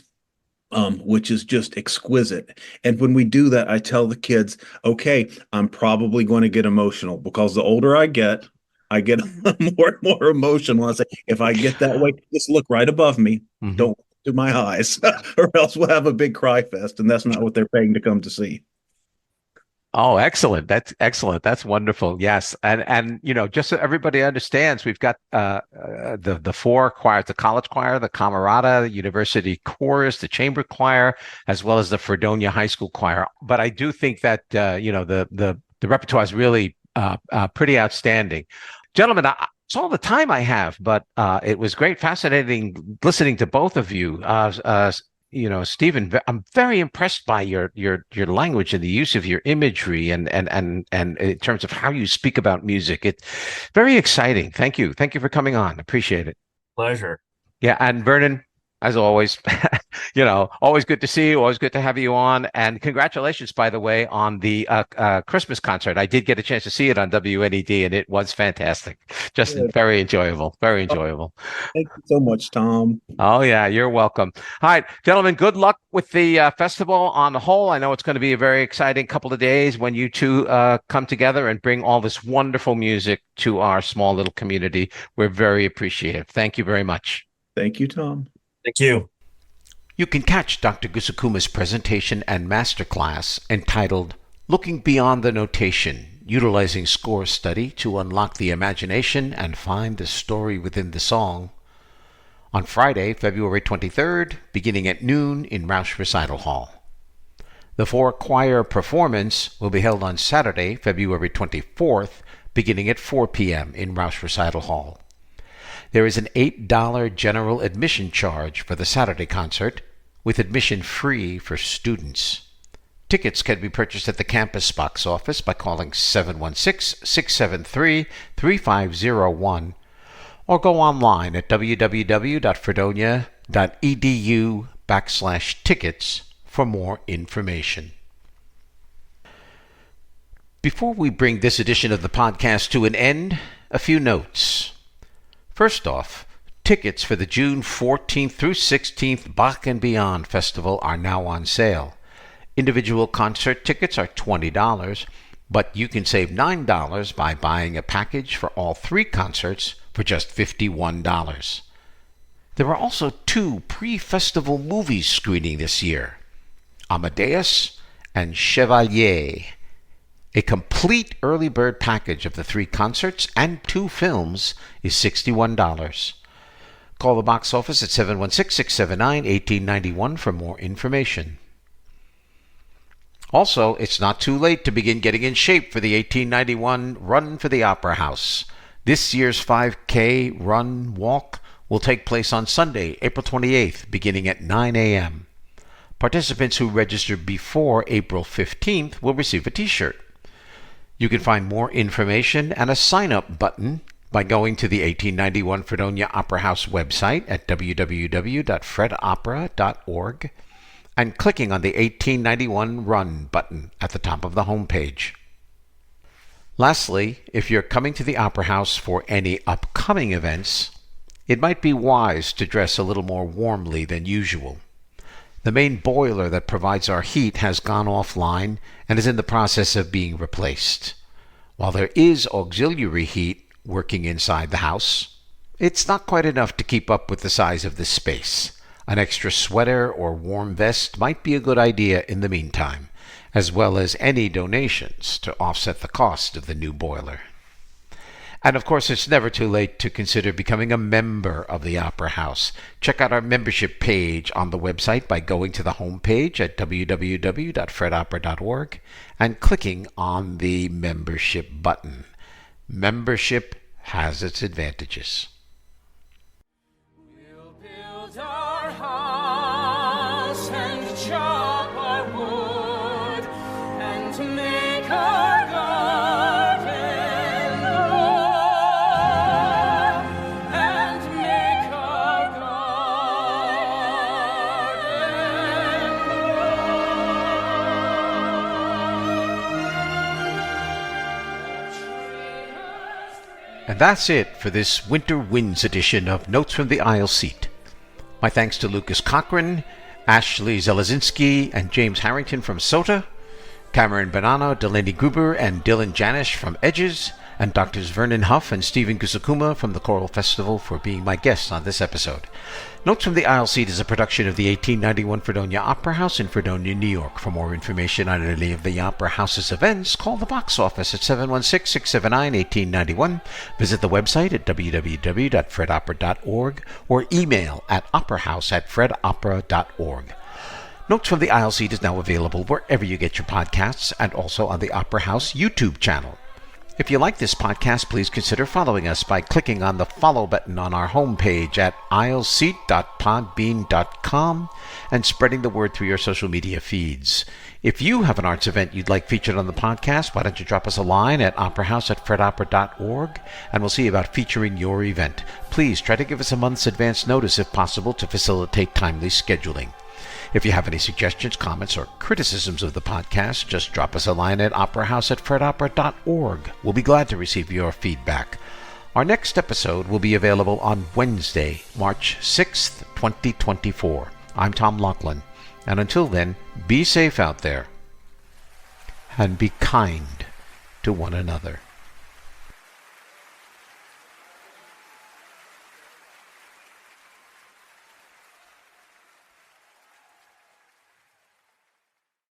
Which is just exquisite. And when we do that, I tell the kids, okay, I'm probably going to get emotional, because the older I get more and more emotional. I say, if I get that way, just look right above me. Mm-hmm. Don't look to my eyes, or else we'll have a big cry fest. And that's not what they're paying to come to see. Oh, excellent. That's excellent. That's wonderful. Yes. And just so everybody understands, we've got the four choirs: the college choir, the Camerata, the university chorus, the chamber choir, as well as the Fredonia High School choir. But I do think that the repertoire is really pretty outstanding. Gentlemen, it's all the time I have, but it was great, fascinating listening to both of you. Stephen, I'm very impressed by your language and the use of your imagery and in terms of how you speak about music. It's very exciting. Thank you for coming on. Appreciate it. Pleasure. Yeah, and Vernon, as always, always good to see you. Always good to have you on. And congratulations, by the way, on the Christmas concert. I did get a chance to see it on WNED, and it was fantastic. Just very enjoyable. Very enjoyable. Thank you so much, Tom. Oh, yeah, you're welcome. All right, gentlemen, good luck with the festival on the whole. I know it's going to be a very exciting couple of days when you two come together and bring all this wonderful music to our small little community. We're very appreciative. Thank you very much. Thank you, Tom. Thank you. You can catch Dr. Gusukuma's presentation and masterclass entitled Looking Beyond the Notation, Utilizing Score Study to Unlock the Imagination and Find the Story Within the Song, on Friday, February 23rd, beginning at noon in Roush Recital Hall. The four-choir performance will be held on Saturday, February 24th, beginning at 4 p.m. in Roush Recital Hall. There is an $8 general admission charge for the Saturday concert, with admission free for students. Tickets can be purchased at the campus box office by calling 716-673-3501 or go online at www.fredonia.edu/tickets for more information. Before we bring this edition of the podcast to an end, a few notes. First off, tickets for the June 14th through 16th Bach and Beyond Festival are now on sale. Individual concert tickets are $20, but you can save $9 by buying a package for all three concerts for just $51. There are also two pre-festival movies screening this year: Amadeus and Chevalier. A complete early bird package of the three concerts and two films is $61. Call the box office at 716-679-1891 for more information. Also, it's not too late to begin getting in shape for the 1891 Run for the Opera House. This year's 5K run walk will take place on Sunday, April 28th, beginning at 9 a.m. Participants who register before April 15th will receive a t-shirt. You can find more information and a sign-up button by going to the 1891 Fredonia Opera House website at www.fredopera.org and clicking on the 1891 Run button at the top of the homepage. Lastly, if you're coming to the Opera House for any upcoming events, it might be wise to dress a little more warmly than usual. The main boiler that provides our heat has gone offline and is in the process of being replaced. While there is auxiliary heat working inside the house, it's not quite enough to keep up with the size of the space. An extra sweater or warm vest might be a good idea in the meantime, as well as any donations to offset the cost of the new boiler. And of course, it's never too late to consider becoming a member of the Opera House. Check out our membership page on the website by going to the homepage at www.fredopera.org and clicking on the membership button. Membership has its advantages. We'll build our house and chop our wood and make our garden grow and make our garden grow. And that's it for this Winter Winds edition of Notes from the Aisle Seat. My thanks to Lucas Cochran, Ashley Zielizinski, and James Harrington from SOTA, Cameron Bonanno, Delaney Gruber, and Dylan Janish from Edges, and Drs. Vernon Huff and Stephen Gusukuma from the Choral Festival for being my guests on this episode. Notes from the Aisle Seat is a production of the 1891 Fredonia Opera House in Fredonia, New York. For more information on any of the Opera House's events, call the box office at 716-679-1891, visit the website at www.fredopera.org, or email at operahouse@fredopera.org. Notes from the Aisle Seat is now available wherever you get your podcasts and also on the Opera House YouTube channel. If you like this podcast, please consider following us by clicking on the follow button on our homepage at aisleseat.podbean.com and spreading the word through your social media feeds. If you have an arts event you'd like featured on the podcast, why don't you drop us a line at operahouse@fredopera.org and we'll see about featuring your event. Please try to give us a month's advance notice if possible to facilitate timely scheduling. If you have any suggestions, comments, or criticisms of the podcast, just drop us a line at operahouse@fredopera.org. We'll be glad to receive your feedback. Our next episode will be available on Wednesday, March 6th, 2024. I'm Tom Laughlin, and until then, be safe out there and be kind to one another.